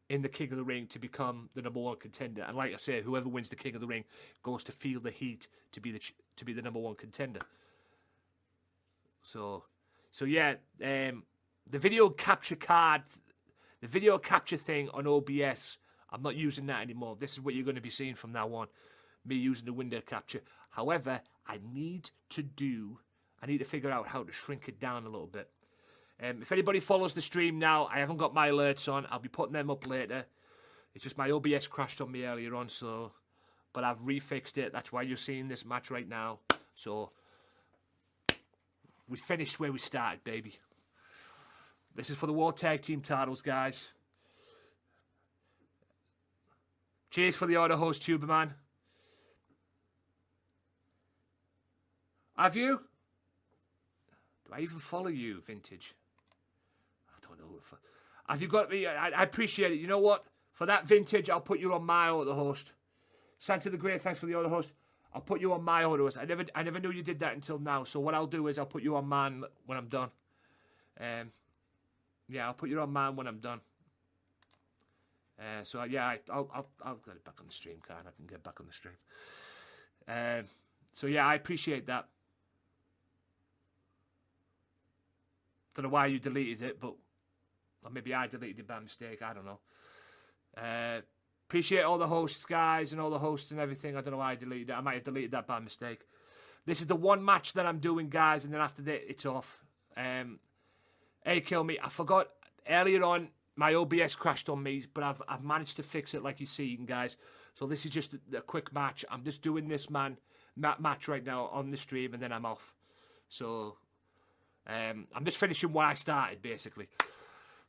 in the King of the Ring to become the #1 contender. And like I say, whoever wins the King of the Ring goes to feel the heat to be the #1 contender. So yeah, the video capture card, the video capture thing on OBS, I'm not using that anymore. This is what you're going to be seeing from now on, me using the window capture. However, I need to figure out how to shrink it down a little bit. If anybody follows the stream now, I haven't got my alerts on. I'll be putting them up later. It's just my OBS crashed on me earlier on, but I've refixed it. That's why you're seeing this match right now. So we finished where we started, baby. This is for the World Tag Team titles, guys. Cheers for the order, host Tuberman. Have you? Do I even follow you, Vintage? I don't know. Have you got me? I appreciate it. You know what? For that, Vintage, I'll put you on my order, host. Santa the Great, thanks for the order, host. I'll put you on my auto host. I never knew you did that until now. So what I'll do is I'll put you on mine when I'm done. Yeah, I'll put you on mine when I'm done. So yeah, I'll get it back on the stream, can't I? I can get back on the stream. So yeah, I appreciate that. Don't know why you deleted it, but or maybe I deleted it by mistake. I don't know. Appreciate all the hosts, guys, and all the hosts and everything. I don't know why I deleted it. I might have deleted that by mistake. This is the one match that I'm doing, guys, and then after that, it's off. Hey, kill me. I forgot earlier on. My OBS crashed on me, but I've managed to fix it, like you're seeing, guys. So this is just a quick match. I'm just doing this match right now on the stream, and then I'm off. So I'm just finishing what I started, basically.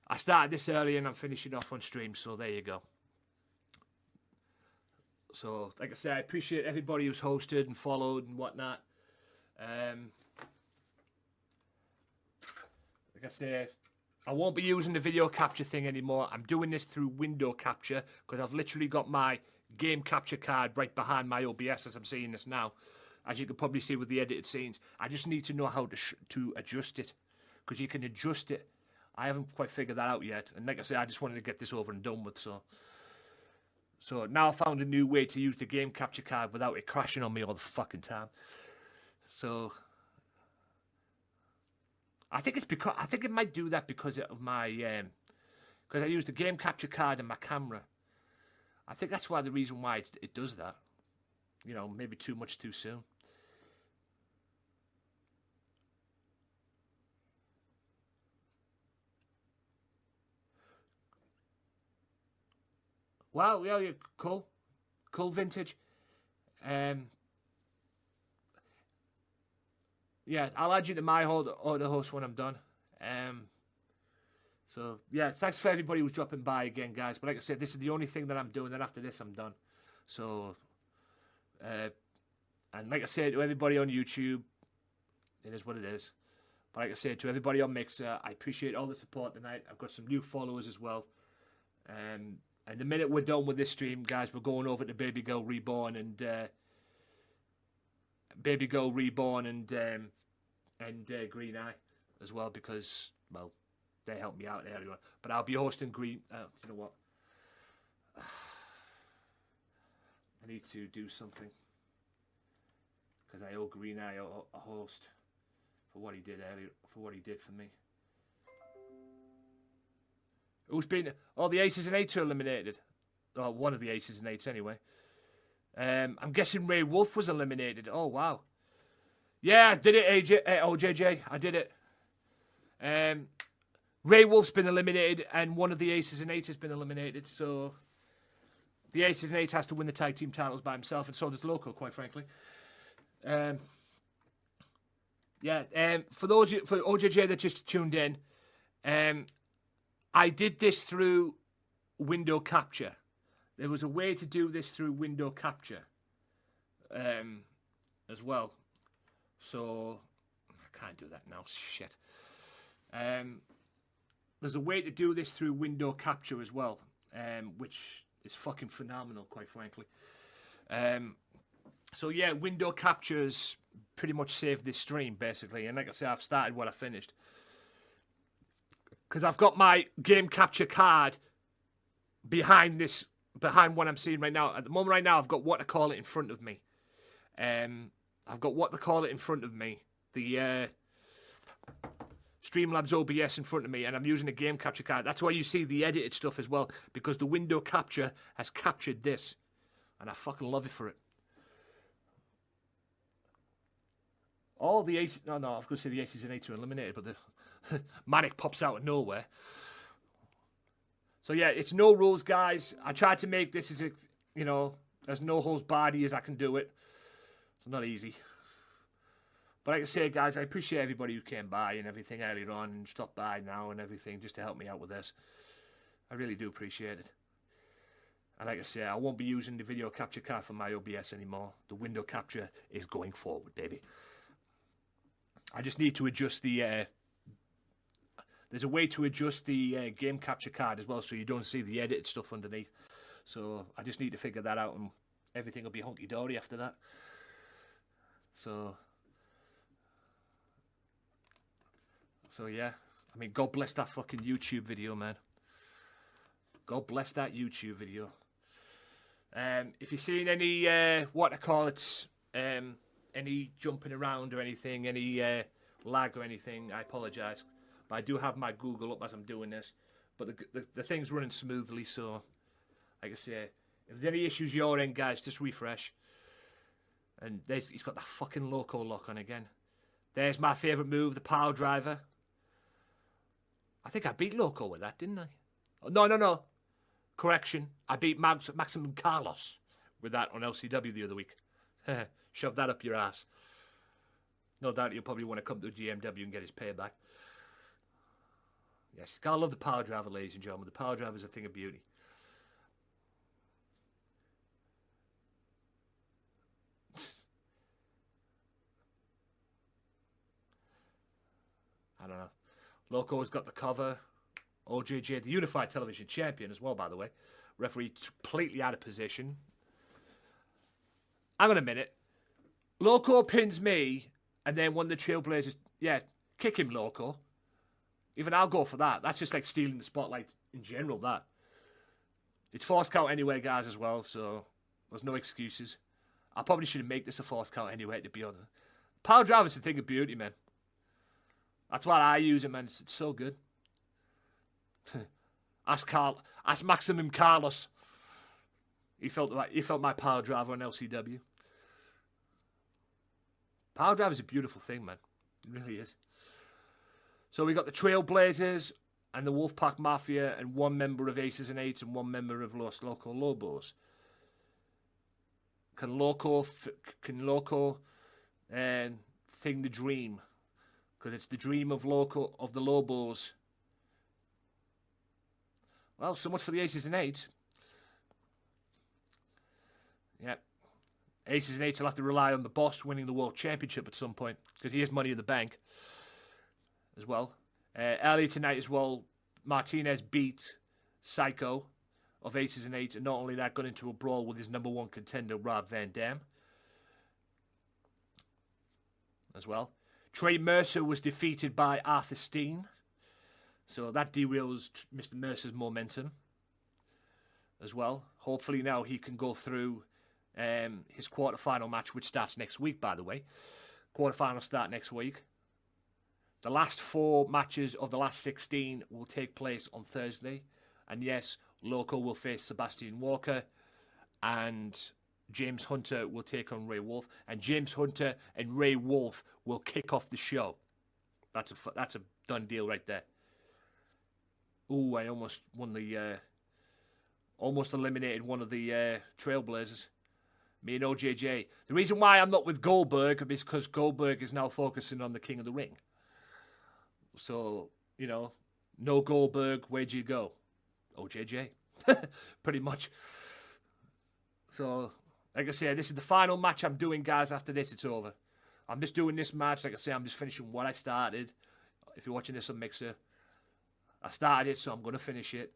I started this early, and I'm finishing off on stream. So there you go. So like I said, I appreciate everybody who's hosted and followed and whatnot. Like I say, I won't be using the video capture thing anymore. I'm doing this through window capture because I've literally got my game capture card right behind my OBS as I'm seeing this now. As you can probably see with the edited scenes. I just need to know how to adjust it because you can adjust it. I haven't quite figured that out yet. And like I said, I just wanted to get this over and done with. So now I found a new way to use the game capture card without it crashing on me all the fucking time. So I think it might do that because of my because I use the game capture card and my camera. I think that's why the reason why it does that. You know, maybe too much too soon. Well, yeah, cool vintage. Yeah, I'll add you to my auto host when I'm done. So, yeah, thanks for everybody who's dropping by again, guys. But like I said, this is the only thing that I'm doing. Then after this, I'm done. So, and like I said, to everybody on YouTube, it is what it is. But like I said, to everybody on Mixer, I appreciate all the support tonight. I've got some new followers as well. And the minute we're done with this stream, guys, we're going over to Baby Girl Reborn and Green Eye as well because, well, they helped me out earlier on. But I'll be hosting Green. You know what? I need to do something because I owe Green Eye a host for what he did earlier, for what he did for me. Who's been? Oh, the aces and eights are eliminated. Oh, one of the aces and eights anyway. I'm guessing Ray Wolf was eliminated. Oh wow. Yeah, I did it, OJJ. I did it. Ray Wolf's been eliminated, and one of the aces and eights has been eliminated. So the aces and eights has to win the tag team titles by himself, and so does Loco, quite frankly. Yeah. For OJJ that just tuned in, I did this through window capture. There was a way to do this through window capture, as well. So I can't do that now. Shit. There's a way to do this through window capture as well, which is fucking phenomenal, quite frankly. So yeah, window captures pretty much saved this stream basically, and like I say, I've started what I finished because I've got my game capture card behind what I'm seeing right now. At the moment, right now, I've got what I call it in front of me. I've got what they call it in front of me. The Streamlabs OBS in front of me, and I'm using a game capture card. That's why you see the edited stuff as well, because the window capture has captured this, and I fucking love it for it. All the aces... No, I was going to say the aces and eights are eliminated, but the Manic pops out of nowhere. So yeah, it's no rules, guys. I tried to make this as, as no holds barred as I can do it. It's not easy. But like I say, guys, I appreciate everybody who came by and everything earlier on and stopped by now and everything just to help me out with this. I really do appreciate it. And like I say, I won't be using the video capture card for my OBS anymore. The window capture is going forward, baby. I just need to adjust the... there's a way to adjust the game capture card as well so you don't see the edited stuff underneath. So I just need to figure that out and everything will be hunky-dory after that. So yeah. I mean, God bless that fucking YouTube video, man. God bless that YouTube video. If you're seeing any, what I call it, any jumping around or anything, any lag or anything, I apologise. But I do have my Google up as I'm doing this. But the thing's running smoothly, so like I say, if there's any issues your end, guys, just refresh. And he's got that fucking loco lock on again. There's my favourite move, the power driver. I think I beat Loco with that, didn't I? Oh, no. Correction. I beat Maximum Carlos with that on LCW the other week. Shove that up your ass. No doubt you'll probably want to come to GMW and get his payback. Yes, gotta love the power driver, ladies and gentlemen. The power driver is a thing of beauty. I don't know. Loco's got the cover. OJJ, the Unified Television Champion as well, by the way. Referee completely out of position. Hang on a minute. Loco pins me, and then one of the Trailblazers, yeah, kick him, Loco. Even I'll go for that. That's just like stealing the spotlight in general, that. It's force count anyway, guys, as well, so there's no excuses. I probably shouldn't make this a force count anyway, to be honest. Power driver's a thing of beauty, man. That's why I use it, man. It's so good. Ask Maximum Carlos. He felt my power driver on LCW. Power driver's a beautiful thing, man. It really is. So we got the Trailblazers and the Wolfpack Mafia and one member of Aces and Eights and one member of Los Loco Lobos. Can Loco thing the dream? Because it's the dream of the Lobos. Well, so much for the Aces and Eights. Yep. Aces and Eights will have to rely on the boss winning the World Championship at some point. Because he is Money in the Bank. As well. Earlier tonight as well, Martinez beat Psycho of Aces and Eights. And not only that, got into a brawl with his number one contender, Rob Van Dam. As well. Trey Mercer was defeated by Arthur Steen. So that derails Mr. Mercer's momentum as well. Hopefully now he can go through his quarterfinal match, which starts next week, by the way. Quarterfinals start next week. The last 4 matches of the last 16 will take place on Thursday. And yes, Loco will face Sebastian Walker. And James Hunter will take on Ray Wolf. And James Hunter and Ray Wolf will kick off the show. That's a done deal right there. Ooh, I almost won the... almost eliminated one of the Trailblazers. Me and OJJ. The reason why I'm not with Goldberg is because Goldberg is now focusing on the King of the Ring. So, you know, no Goldberg, where'd you go? OJJ. Pretty much. So, like I say, this is the final match I'm doing, guys. After this, it's over. I'm just doing this match. Like I say, I'm just finishing what I started. If you're watching this on Mixer, I started it, so I'm going to finish it.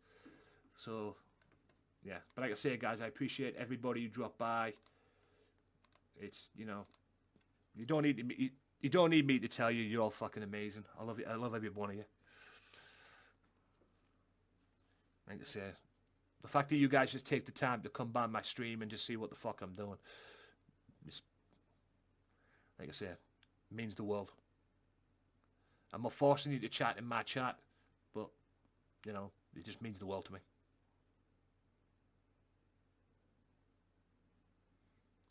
So, yeah. But like I say, guys, I appreciate everybody who dropped by. It's, you know, you don't need me to tell you you're all fucking amazing. I love you. I love every one of you. Like I say, the fact that you guys just take the time to come by my stream and just see what the fuck I'm doing, like I say, it means the world. I'm not forcing you to chat in my chat, but, you know, it just means the world to me.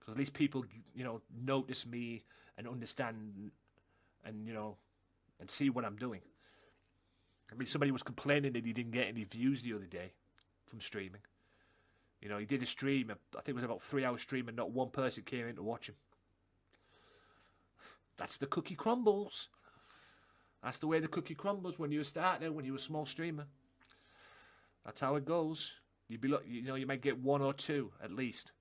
Because at least people, you know, notice me and understand and, you know, and see what I'm doing. I mean, somebody was complaining that he didn't get any views the other day from streaming. You know, he did a stream, I think it was about 3-hour stream, and not one person came in to watch him. That's the cookie crumbles. That's the way the cookie crumbles when you're starting, when you're a small streamer. That's how it goes. You know, you might get 1 or 2 at least.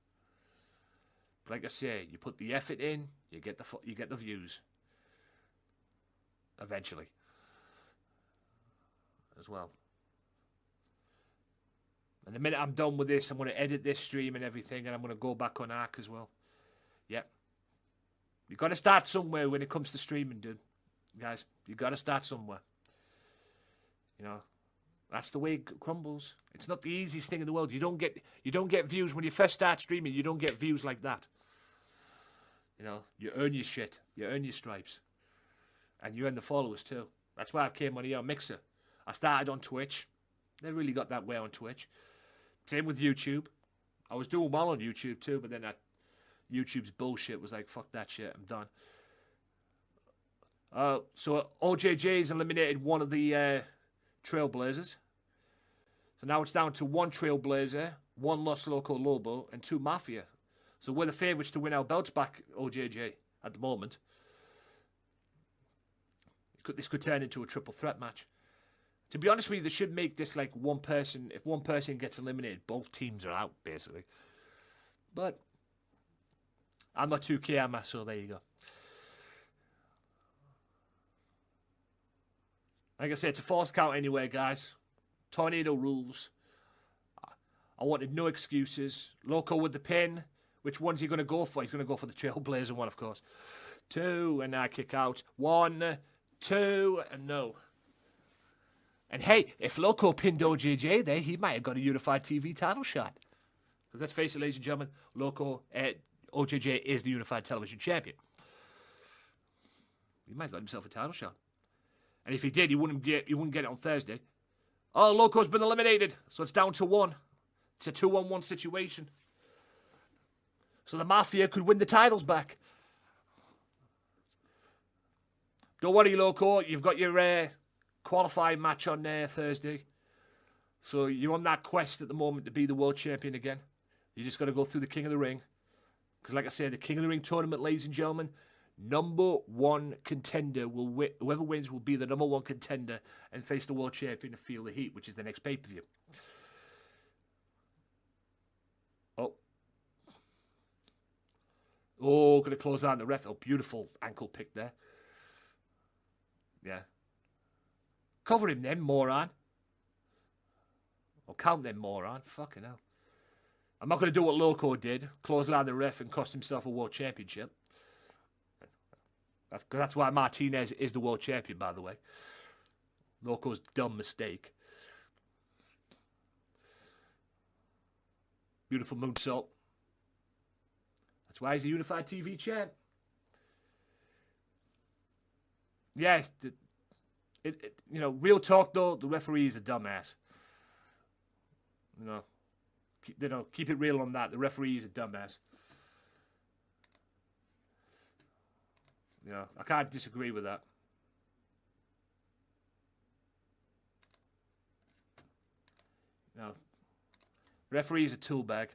But like I say, you put the effort in, you get the views. Eventually. As well. And the minute I'm done with this, I'm going to edit this stream and everything, and I'm going to go back on Arc as well. Yep. You've got to start somewhere when it comes to streaming, dude. Guys, you've got to start somewhere. You know, that's the way it crumbles. It's not the easiest thing in the world. You don't get views when you first start streaming. You don't get views like that. You know, you earn your shit. You earn your stripes. And you earn the followers too. That's why I came on here on Mixer. I started on Twitch. Never really got that way on Twitch. Same with YouTube. I was doing well on YouTube too, but then YouTube's bullshit was like, fuck that shit, I'm done. So OJJ's eliminated one of the Trailblazers. So now it's down to one Trailblazer, one Los Loco Lobo, and two Mafia. So we're the favourites to win our belts back, OJJ, at the moment. This could turn into a triple threat match. To be honest with you, they should make this like one person. If one person gets eliminated, both teams are out, basically. But I'm not 2K, am I? So there you go. Like I said, it's a false count anyway, guys. Tornado rules. I wanted no excuses. Loco with the pin. Which one's he going to go for? He's going to go for the Trailblazer one, of course. 2, and I kick out. 1, 2, and no. And hey, if Loco pinned OJJ there, he might have got a Unified TV title shot. Because let's face it, ladies and gentlemen, OJJ is the Unified Television Champion. He might have got himself a title shot. And if he did, he wouldn't get it on Thursday. Oh, Loco's been eliminated, so it's down to 1. It's a 2-on-1 situation. So the Mafia could win the titles back. Don't worry, Loco, you've got your qualifying match on Thursday. So you're on that quest at the moment to be the world champion again. You just got to go through the King of the Ring. Because like I said, the King of the Ring tournament, ladies and gentlemen, number 1 contender will win. Whoever wins will be the number 1 contender and face the world champion to Feel the Heat, which is the next pay-per-view. Oh, going to close out the ref. Oh, beautiful ankle pick there. Yeah. Cover him then, moron. Or count them, moron. Fucking hell. I'm not going to do what Loco did. Close down the ref and cost himself a world championship. That's why Martinez is the world champion, by the way. Loco's dumb mistake. Beautiful moonsault. That's why he's a Unified TV champ. Yeah, you know, real talk though, the referee is a dumbass. Keep it real on that. The referee is a dumbass. I can't disagree with that. Referee is a tool bag.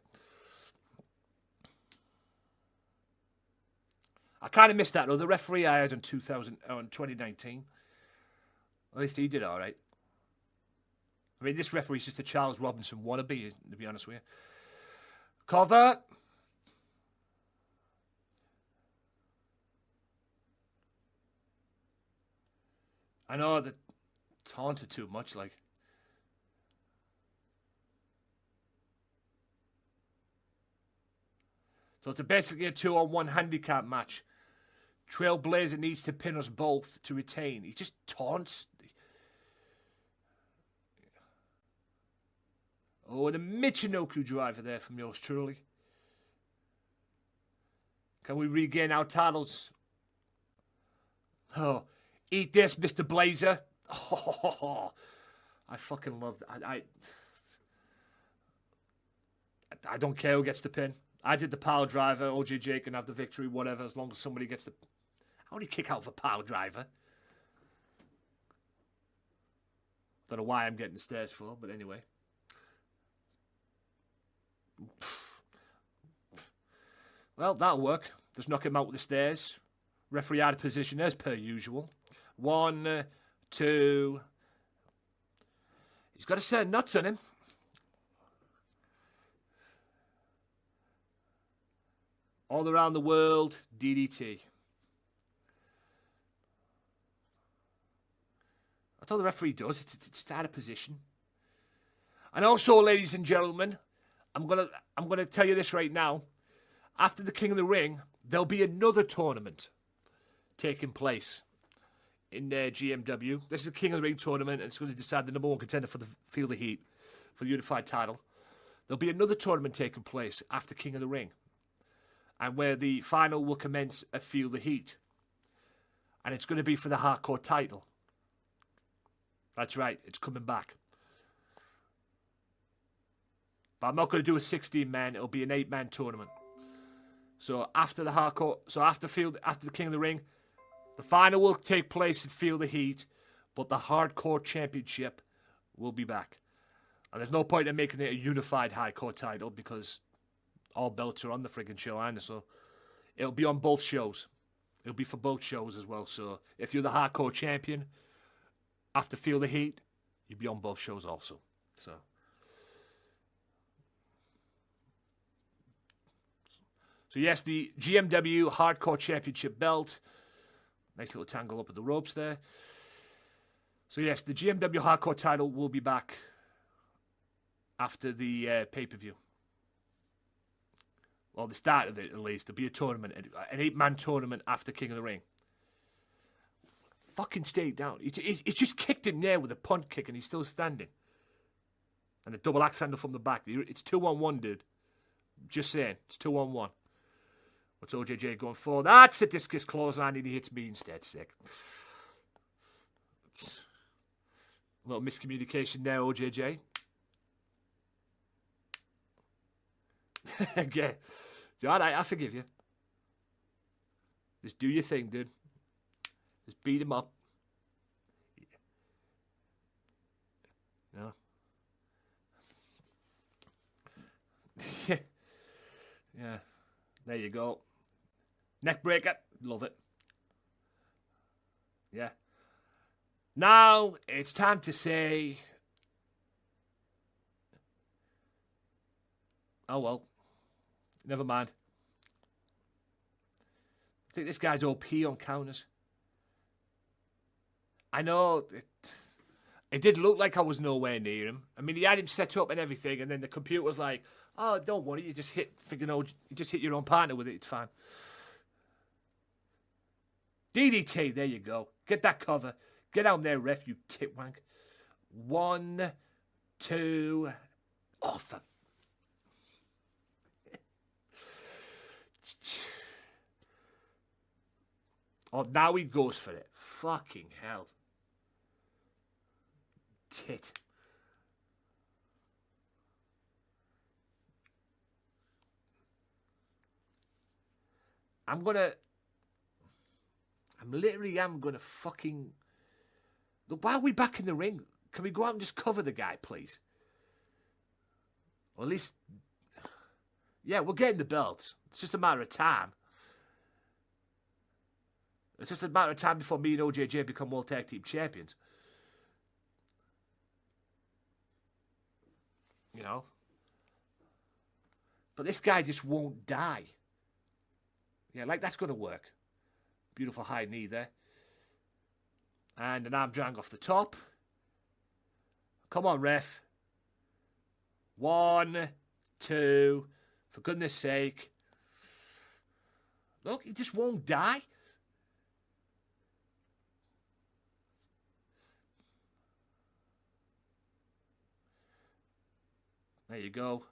I kind of missed that though. The referee I had in 2019. At least he did all right. I mean, this referee's just a Charles Robinson wannabe, to be honest with you. Cover. I know that taunted too much, like. So it's basically a 2-on-1 handicap match. Trailblazer needs to pin us both to retain. He just taunts. Oh, and a Michinoku driver there from yours truly. Can we regain our titles? Oh, eat this, Mr. Blazer. Oh, I fucking love that. I don't care who gets the pin. I did the power driver. OJJ can have the victory, whatever, as long as somebody gets the... How do you kick out for power driver? Don't know why I'm getting the stairs for, but anyway. Well, that'll work. Just knock him out with the stairs. Referee out of position as per usual. 1, 2. He's got a set of nuts on him. All around the world, DDT. That's all the referee does. It's out of position. And also, ladies and gentlemen, I'm gonna tell you this right now. After the King of the Ring, there'll be another tournament taking place in GMW. This is the King of the Ring tournament, and it's going to decide the number one contender for the Feel the Heat, for the unified title. There'll be another tournament taking place after King of the Ring, and where the final will commence at Feel the Heat. And it's going to be for the hardcore title. That's right, it's coming back. But I'm not going to do a 16-man, it'll be an 8-man tournament. So after the hardcore, after the King of the Ring, the final will take place at Feel the Heat, but the hardcore championship will be back. And there's no point in making it a unified hardcore title because all belts are on the friggin' show, and so it'll be on both shows. It'll be for both shows as well. So if you're the hardcore champion, after Feel the Heat, you'll be on both shows also. So yes, the GMW Hardcore Championship belt. Nice little tangle up at the ropes there. So yes, the GMW Hardcore title will be back after the pay-per-view. Well, the start of it, at least. There'll be a tournament, an 8-man tournament after King of the Ring. Fucking stay down. He just kicked him there with a punt kick, and he's still standing. And a double axe handle from the back. It's 2-on-1, dude. Just saying, it's 2-on-1. What's OJJ going for? That's a discus clothesline, and he hits me instead. Sick. A little miscommunication there, OJJ. Yeah. Alright, I forgive you. Just do your thing, dude. Just beat him up. No. Yeah. Yeah. There you go. Neck breaker. Love it. Yeah. Now it's time to say, oh well. Never mind. I think this guy's OP on counters. I know it did look like I was nowhere near him. I mean, he had him set up and everything, and then the computer was like, "Oh, don't worry, you just hit your own partner with it. It's fine." DDT, there you go. Get that cover. Get out there, ref, you titwank. 1, 2, off. Oh, now he goes for it. Fucking hell. Tit. I'm literally gonna fucking... Look, why are we back in the ring? Can we go out and just cover the guy, please? Or at least... Yeah, we're getting the belts. It's just a matter of time. It's just a matter of time before me and OJJ become World Tag Team Champions. You know? But this guy just won't die. Yeah, like that's going to work. Beautiful high knee there. And an arm drag off the top. Come on, ref. 1, 2. For goodness sake. Look, he just won't die. There you go.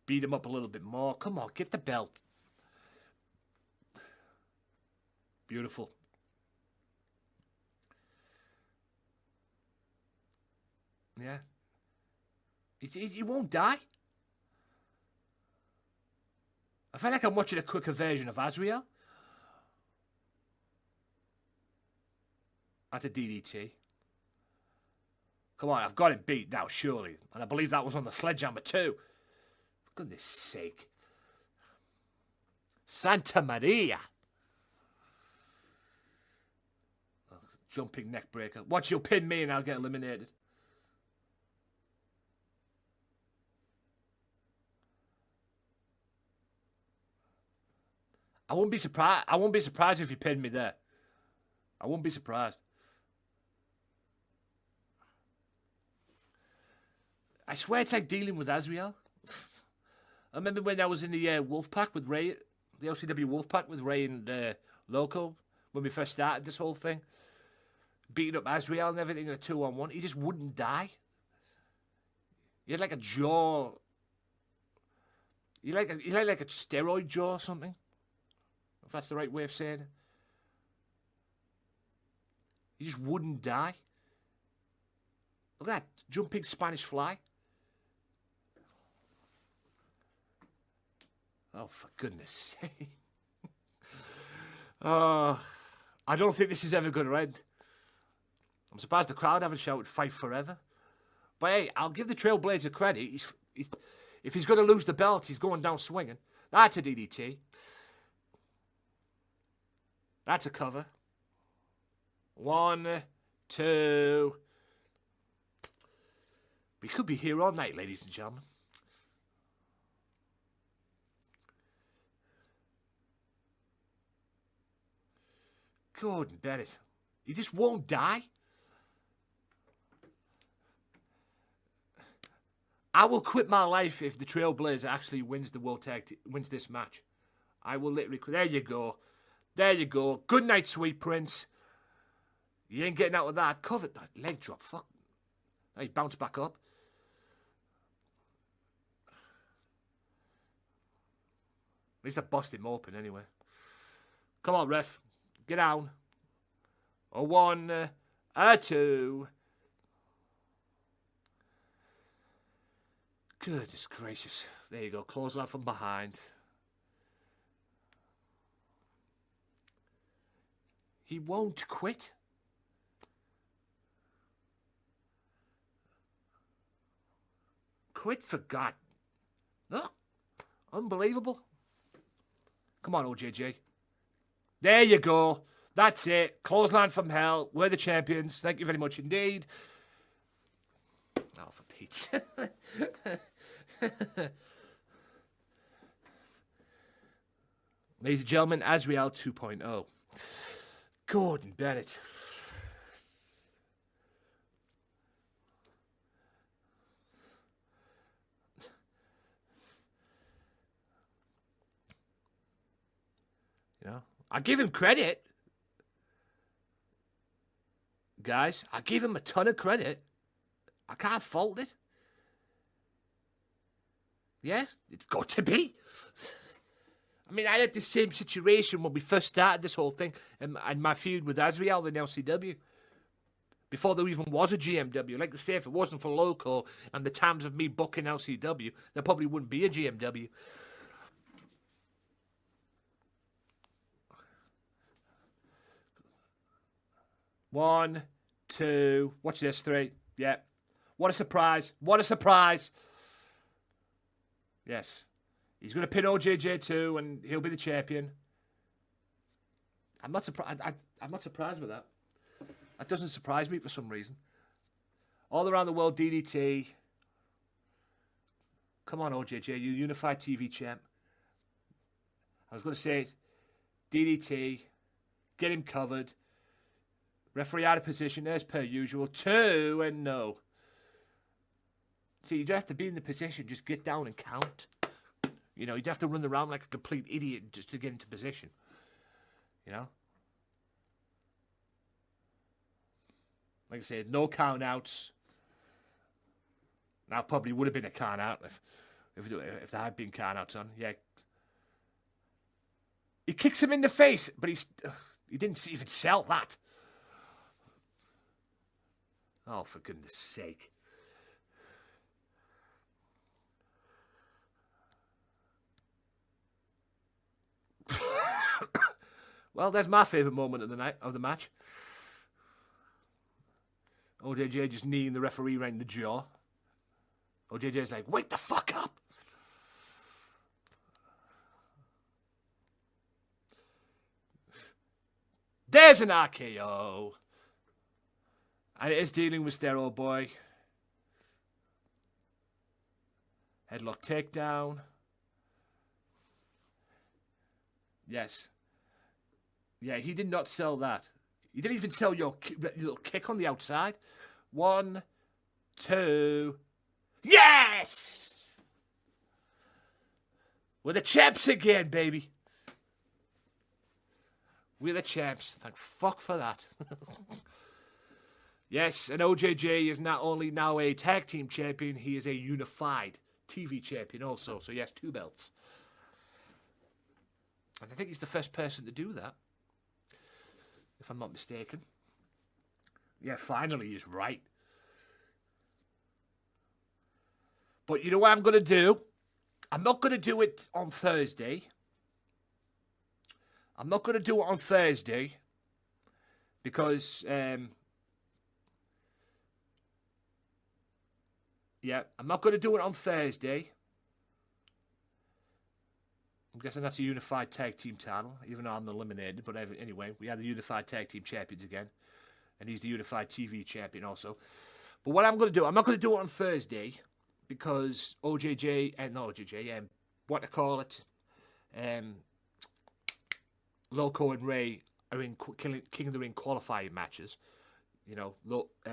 Beat him up a little bit more. Come on, get the belt. Beautiful. Yeah. He won't die. I feel like I'm watching a quicker version of Azrael. At a DDT. Come on, I've got him beat now, surely. And I believe that was on the sledgehammer too. For goodness sake. Santa Maria. Oh, jumping neck breaker. Watch, you'll pin me and I'll get eliminated. I wouldn't be surprised if you pinned me there. I wouldn't be surprised. I swear it's like dealing with Azrael. I remember when I was in the Wolf Pack with Ray, the LCW Wolf Pack with Ray and Loco, when we first started this whole thing, beating up Azrael and everything in a 2-on-1. He just wouldn't die. He had like a jaw. He like a steroid jaw or something. If that's the right way of saying it. He just wouldn't die. Look at that jumping Spanish fly. Oh, for goodness sake. I don't think this is ever going to end. I'm surprised the crowd haven't shouted "Fight Forever." But hey, I'll give the Trailblazer credit. If he's going to lose the belt, he's going down swinging. That's a DDT. That's a cover. 1, 2. We could be here all night, ladies and gentlemen. Gordon Bennett. He just won't die. I will quit my life if the Trailblazer actually wins the World Tag, wins this match. I will literally quit. There you go. There you go. Good night, sweet prince. You ain't getting out of that. Covered that leg drop. Fuck. Now he bounced back up. At least I busted him open anyway. Come on, ref. Get down. A 1, a 2. Goodness gracious. There you go. Clothesline from behind. He won't quit. Quit for God. No. Unbelievable. Come on, OJJ. There you go. That's it. Clothesline from hell. We're the champions. Thank you very much indeed. Oh, for Pete's. Ladies and gentlemen, Azrael 2.0. Gordon Bennett. You know, I give him credit. Guys, I give him a ton of credit. I can't fault it. Yeah, it's got to be. I mean, I had the same situation when we first started this whole thing and my feud with Azrael in LCW. Before there even was a GMW. Like I say, if it wasn't for Loco and the times of me booking LCW, there probably wouldn't be a GMW. One, 2, watch this, 3. Yeah. What a surprise. What a surprise. Yes. He's going to pin OJJ too, and he'll be the champion. I'm not surprised. I'm not surprised with that. That doesn't surprise me for some reason. All around the world, DDT. Come on, OJJ, you unified TV champ. I was going to say DDT. Get him covered. Referee out of position as per usual. 2 and no. See, you don't have to be in the position. Just get down and count. You know, you'd have to run around like a complete idiot just to get into position. You know? Like I said, no count outs. Now probably would have been a count out if there had been count outs on. Yeah. He kicks him in the face, but he didn't even sell that. Oh, for goodness sake. Well, there's my favourite moment of the match. OJJ just kneeing the referee right in the jaw. OJJ's like, wake the fuck up. There's an RKO. And it is dealing with Steroid Boy. Headlock takedown. Yes. Yeah, he did not sell that. You didn't even sell your little kick on the outside. 1, 2. Yes! We're the champs again, baby. We're the champs. Thank fuck for that. Yes, and OJJ is not only now a tag team champion, he is a unified TV champion also. So, yes, 2 belts. And I think he's the first person to do that, if I'm not mistaken. Yeah, finally he's right. But you know what I'm going to do? I'm not going to do it on Thursday. I'm not going to do it on Thursday because, yeah, I'm not going to do it on Thursday. I'm guessing that's a unified tag team title, even though I'm eliminated. But anyway, we have the unified tag team champions again. And he's the unified TV champion also. But what I'm going to do, I'm not going to do it on Thursday because what to call it, Loco and Ray are in King of the Ring qualifying matches. You know,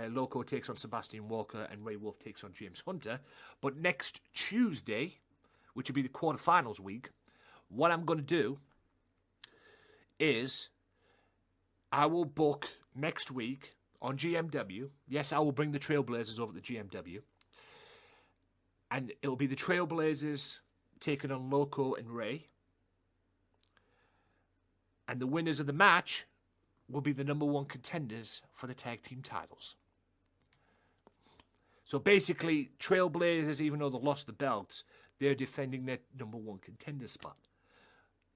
Loco takes on Sebastian Walker and Ray Wolf takes on James Hunter. But next Tuesday, which will be the quarterfinals week, what I'm going to do is I will book next week on GMW. Yes, I will bring the Trailblazers over to GMW. And it'll be the Trailblazers taking on Loco and Ray. And the winners of the match will be the #1 contenders for the tag team titles. So basically, Trailblazers, even though they lost the belts, they're defending their #1 contender spot.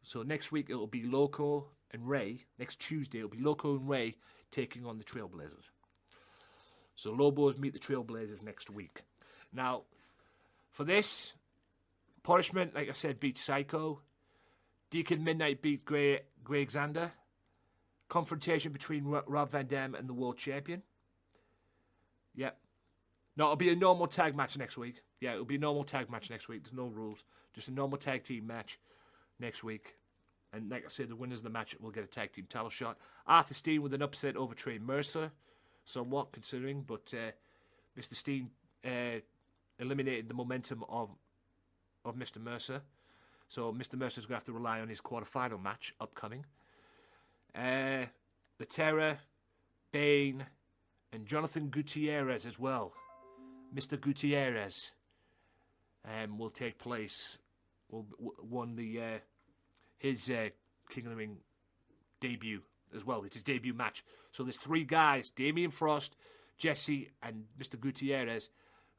So next week it'll be Loco and Ray. Next Tuesday it'll be Loco and Ray taking on the Trailblazers. So Lobos meet the Trailblazers next week. Now, for this, Punishment, like I said, beat Psycho. Deacon Midnight beat Greg Xander. Confrontation between Rob Van Dam and the World Champion. Yep. No, it'll be a normal tag match next week. Yeah, it'll be a normal tag match next week. There's no rules. Just a normal tag team match next week. And like I said, the winners of the match will get a tag team title shot. Arthur Steen with an upset over Trey Mercer. Somewhat considering. But Mr. Steen eliminated the momentum of Mr. Mercer. So Mr. Mercer's going to have to rely on his quarterfinal match upcoming. The Terror, Bane, and Jonathan Gutierrez as well. Mr. Gutierrez will take place. Won his King of the Ring debut as well. It's his debut match. So there's 3 guys, Damian Frost, Jesse, and Mr. Gutierrez,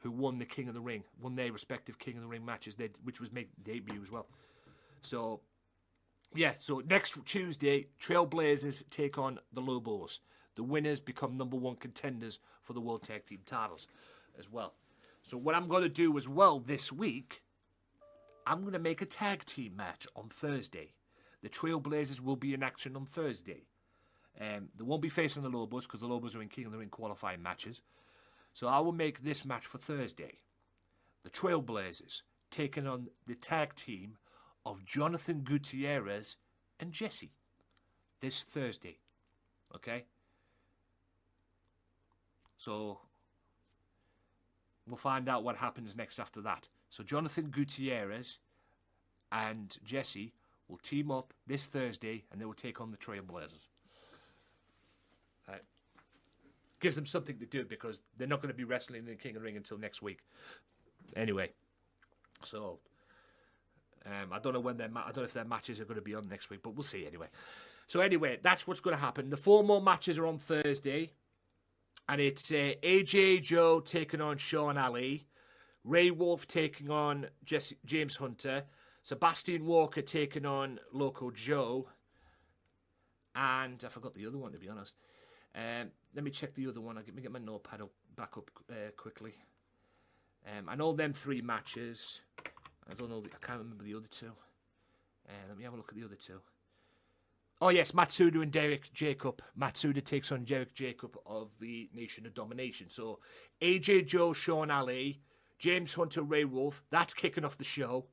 who won the King of the Ring, won their respective King of the Ring matches, which was make debut as well. So, yeah, so next Tuesday, Trailblazers take on the Lobos. The winners become #1 contenders for the World Tag Team titles as well. So what I'm going to do as well this week, I'm going to make a tag team match on Thursday. The Trailblazers will be in action on Thursday. They won't be facing the Lobos because the Lobos are in King of the Ring qualifying matches. So I will make this match for Thursday. The Trailblazers taking on the tag team of Jonathan Gutierrez and Jesse this Thursday. Okay? So we'll find out what happens next after that. So Jonathan Gutierrez and Jesse will team up this Thursday and they will take on the Trailblazers. Right. Gives them something to do because they're not going to be wrestling in the King of the Ring until next week. Anyway, so I don't know when I don't know if their matches are going to be on next week, but we'll see anyway. So anyway, that's what's going to happen. The 4 more matches are on Thursday, and it's AJ Joe taking on Sean Ali, Ray Wolf taking on James Hunter, Sebastian Walker taking on Loco Joe, and I forgot the other one to be honest. Let me check the other one. Let me get my notepad back up quickly. I know them 3 matches. I don't know. I can't remember the other 2. Let me have a look at the other 2. Oh yes, Matsuda and Derek Jacob. Matsuda takes on Derek Jacob of the Nation of Domination. So AJ Joe, Sean Ali, James Hunter, Ray Wolf. That's kicking off the show.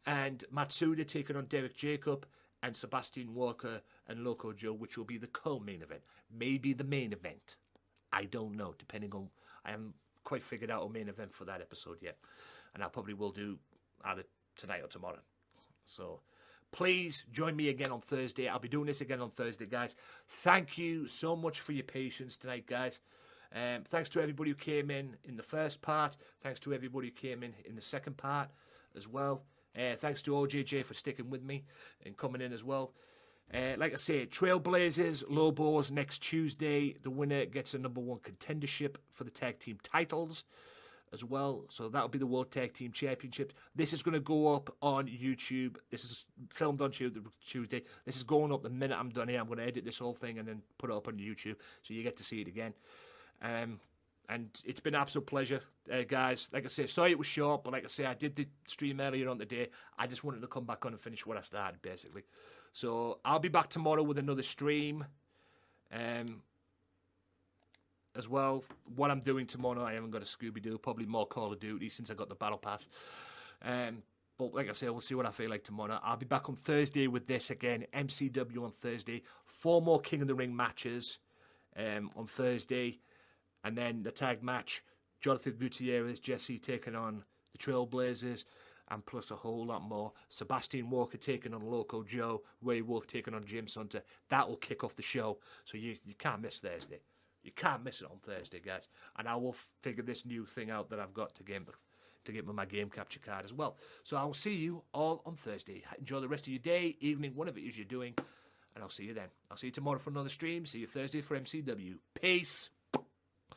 And Matsuda taking on Derek Jacob and Sebastian Walker and Loco Joe, which will be the co-main event. Maybe the main event. I don't know, depending on... I haven't quite figured out a main event for that episode yet. And I probably will do either tonight or tomorrow. So please join me again on Thursday. I'll be doing this again on Thursday, guys. Thank you so much for your patience tonight, guys. Thanks to everybody who came in the first part. Thanks to everybody who came in the second part as well. Thanks to OJJ for sticking with me and coming in as well. Like I say, Trailblazers, Lobos next Tuesday. The winner gets a #1 contendership for the tag team titles as well. So that'll be the World Tag Team Championship. This is going to go up on YouTube. This is filmed on Tuesday. This is going up the minute I'm done here. I'm going to edit this whole thing and then put it up on YouTube so you get to see it again. And it's been an absolute pleasure, guys. Like I say, sorry it was short, but like I say, I did the stream earlier on today. I just wanted to come back on and finish what I started, basically. So I'll be back tomorrow with another stream. As well, what I'm doing tomorrow, I haven't got a Scooby-Doo, probably more Call of Duty since I got the Battle Pass. But like I say, we'll see what I feel like tomorrow. I'll be back on Thursday with this again, MCW on Thursday. 4 more King of the Ring matches on Thursday. And then the tag match, Jonathan Gutierrez, Jesse taking on the Trailblazers, and plus a whole lot more. Sebastian Walker taking on Loco Joe, Ray Wolf taking on James Hunter. That will kick off the show, so you can't miss Thursday. You can't miss it on Thursday, guys. And I will figure this new thing out that I've got to get my game capture card as well. So I will see you all on Thursday. Enjoy the rest of your day, evening, whatever it is you're doing. And I'll see you then. I'll see you tomorrow for another stream. See you Thursday for MCW. Peace.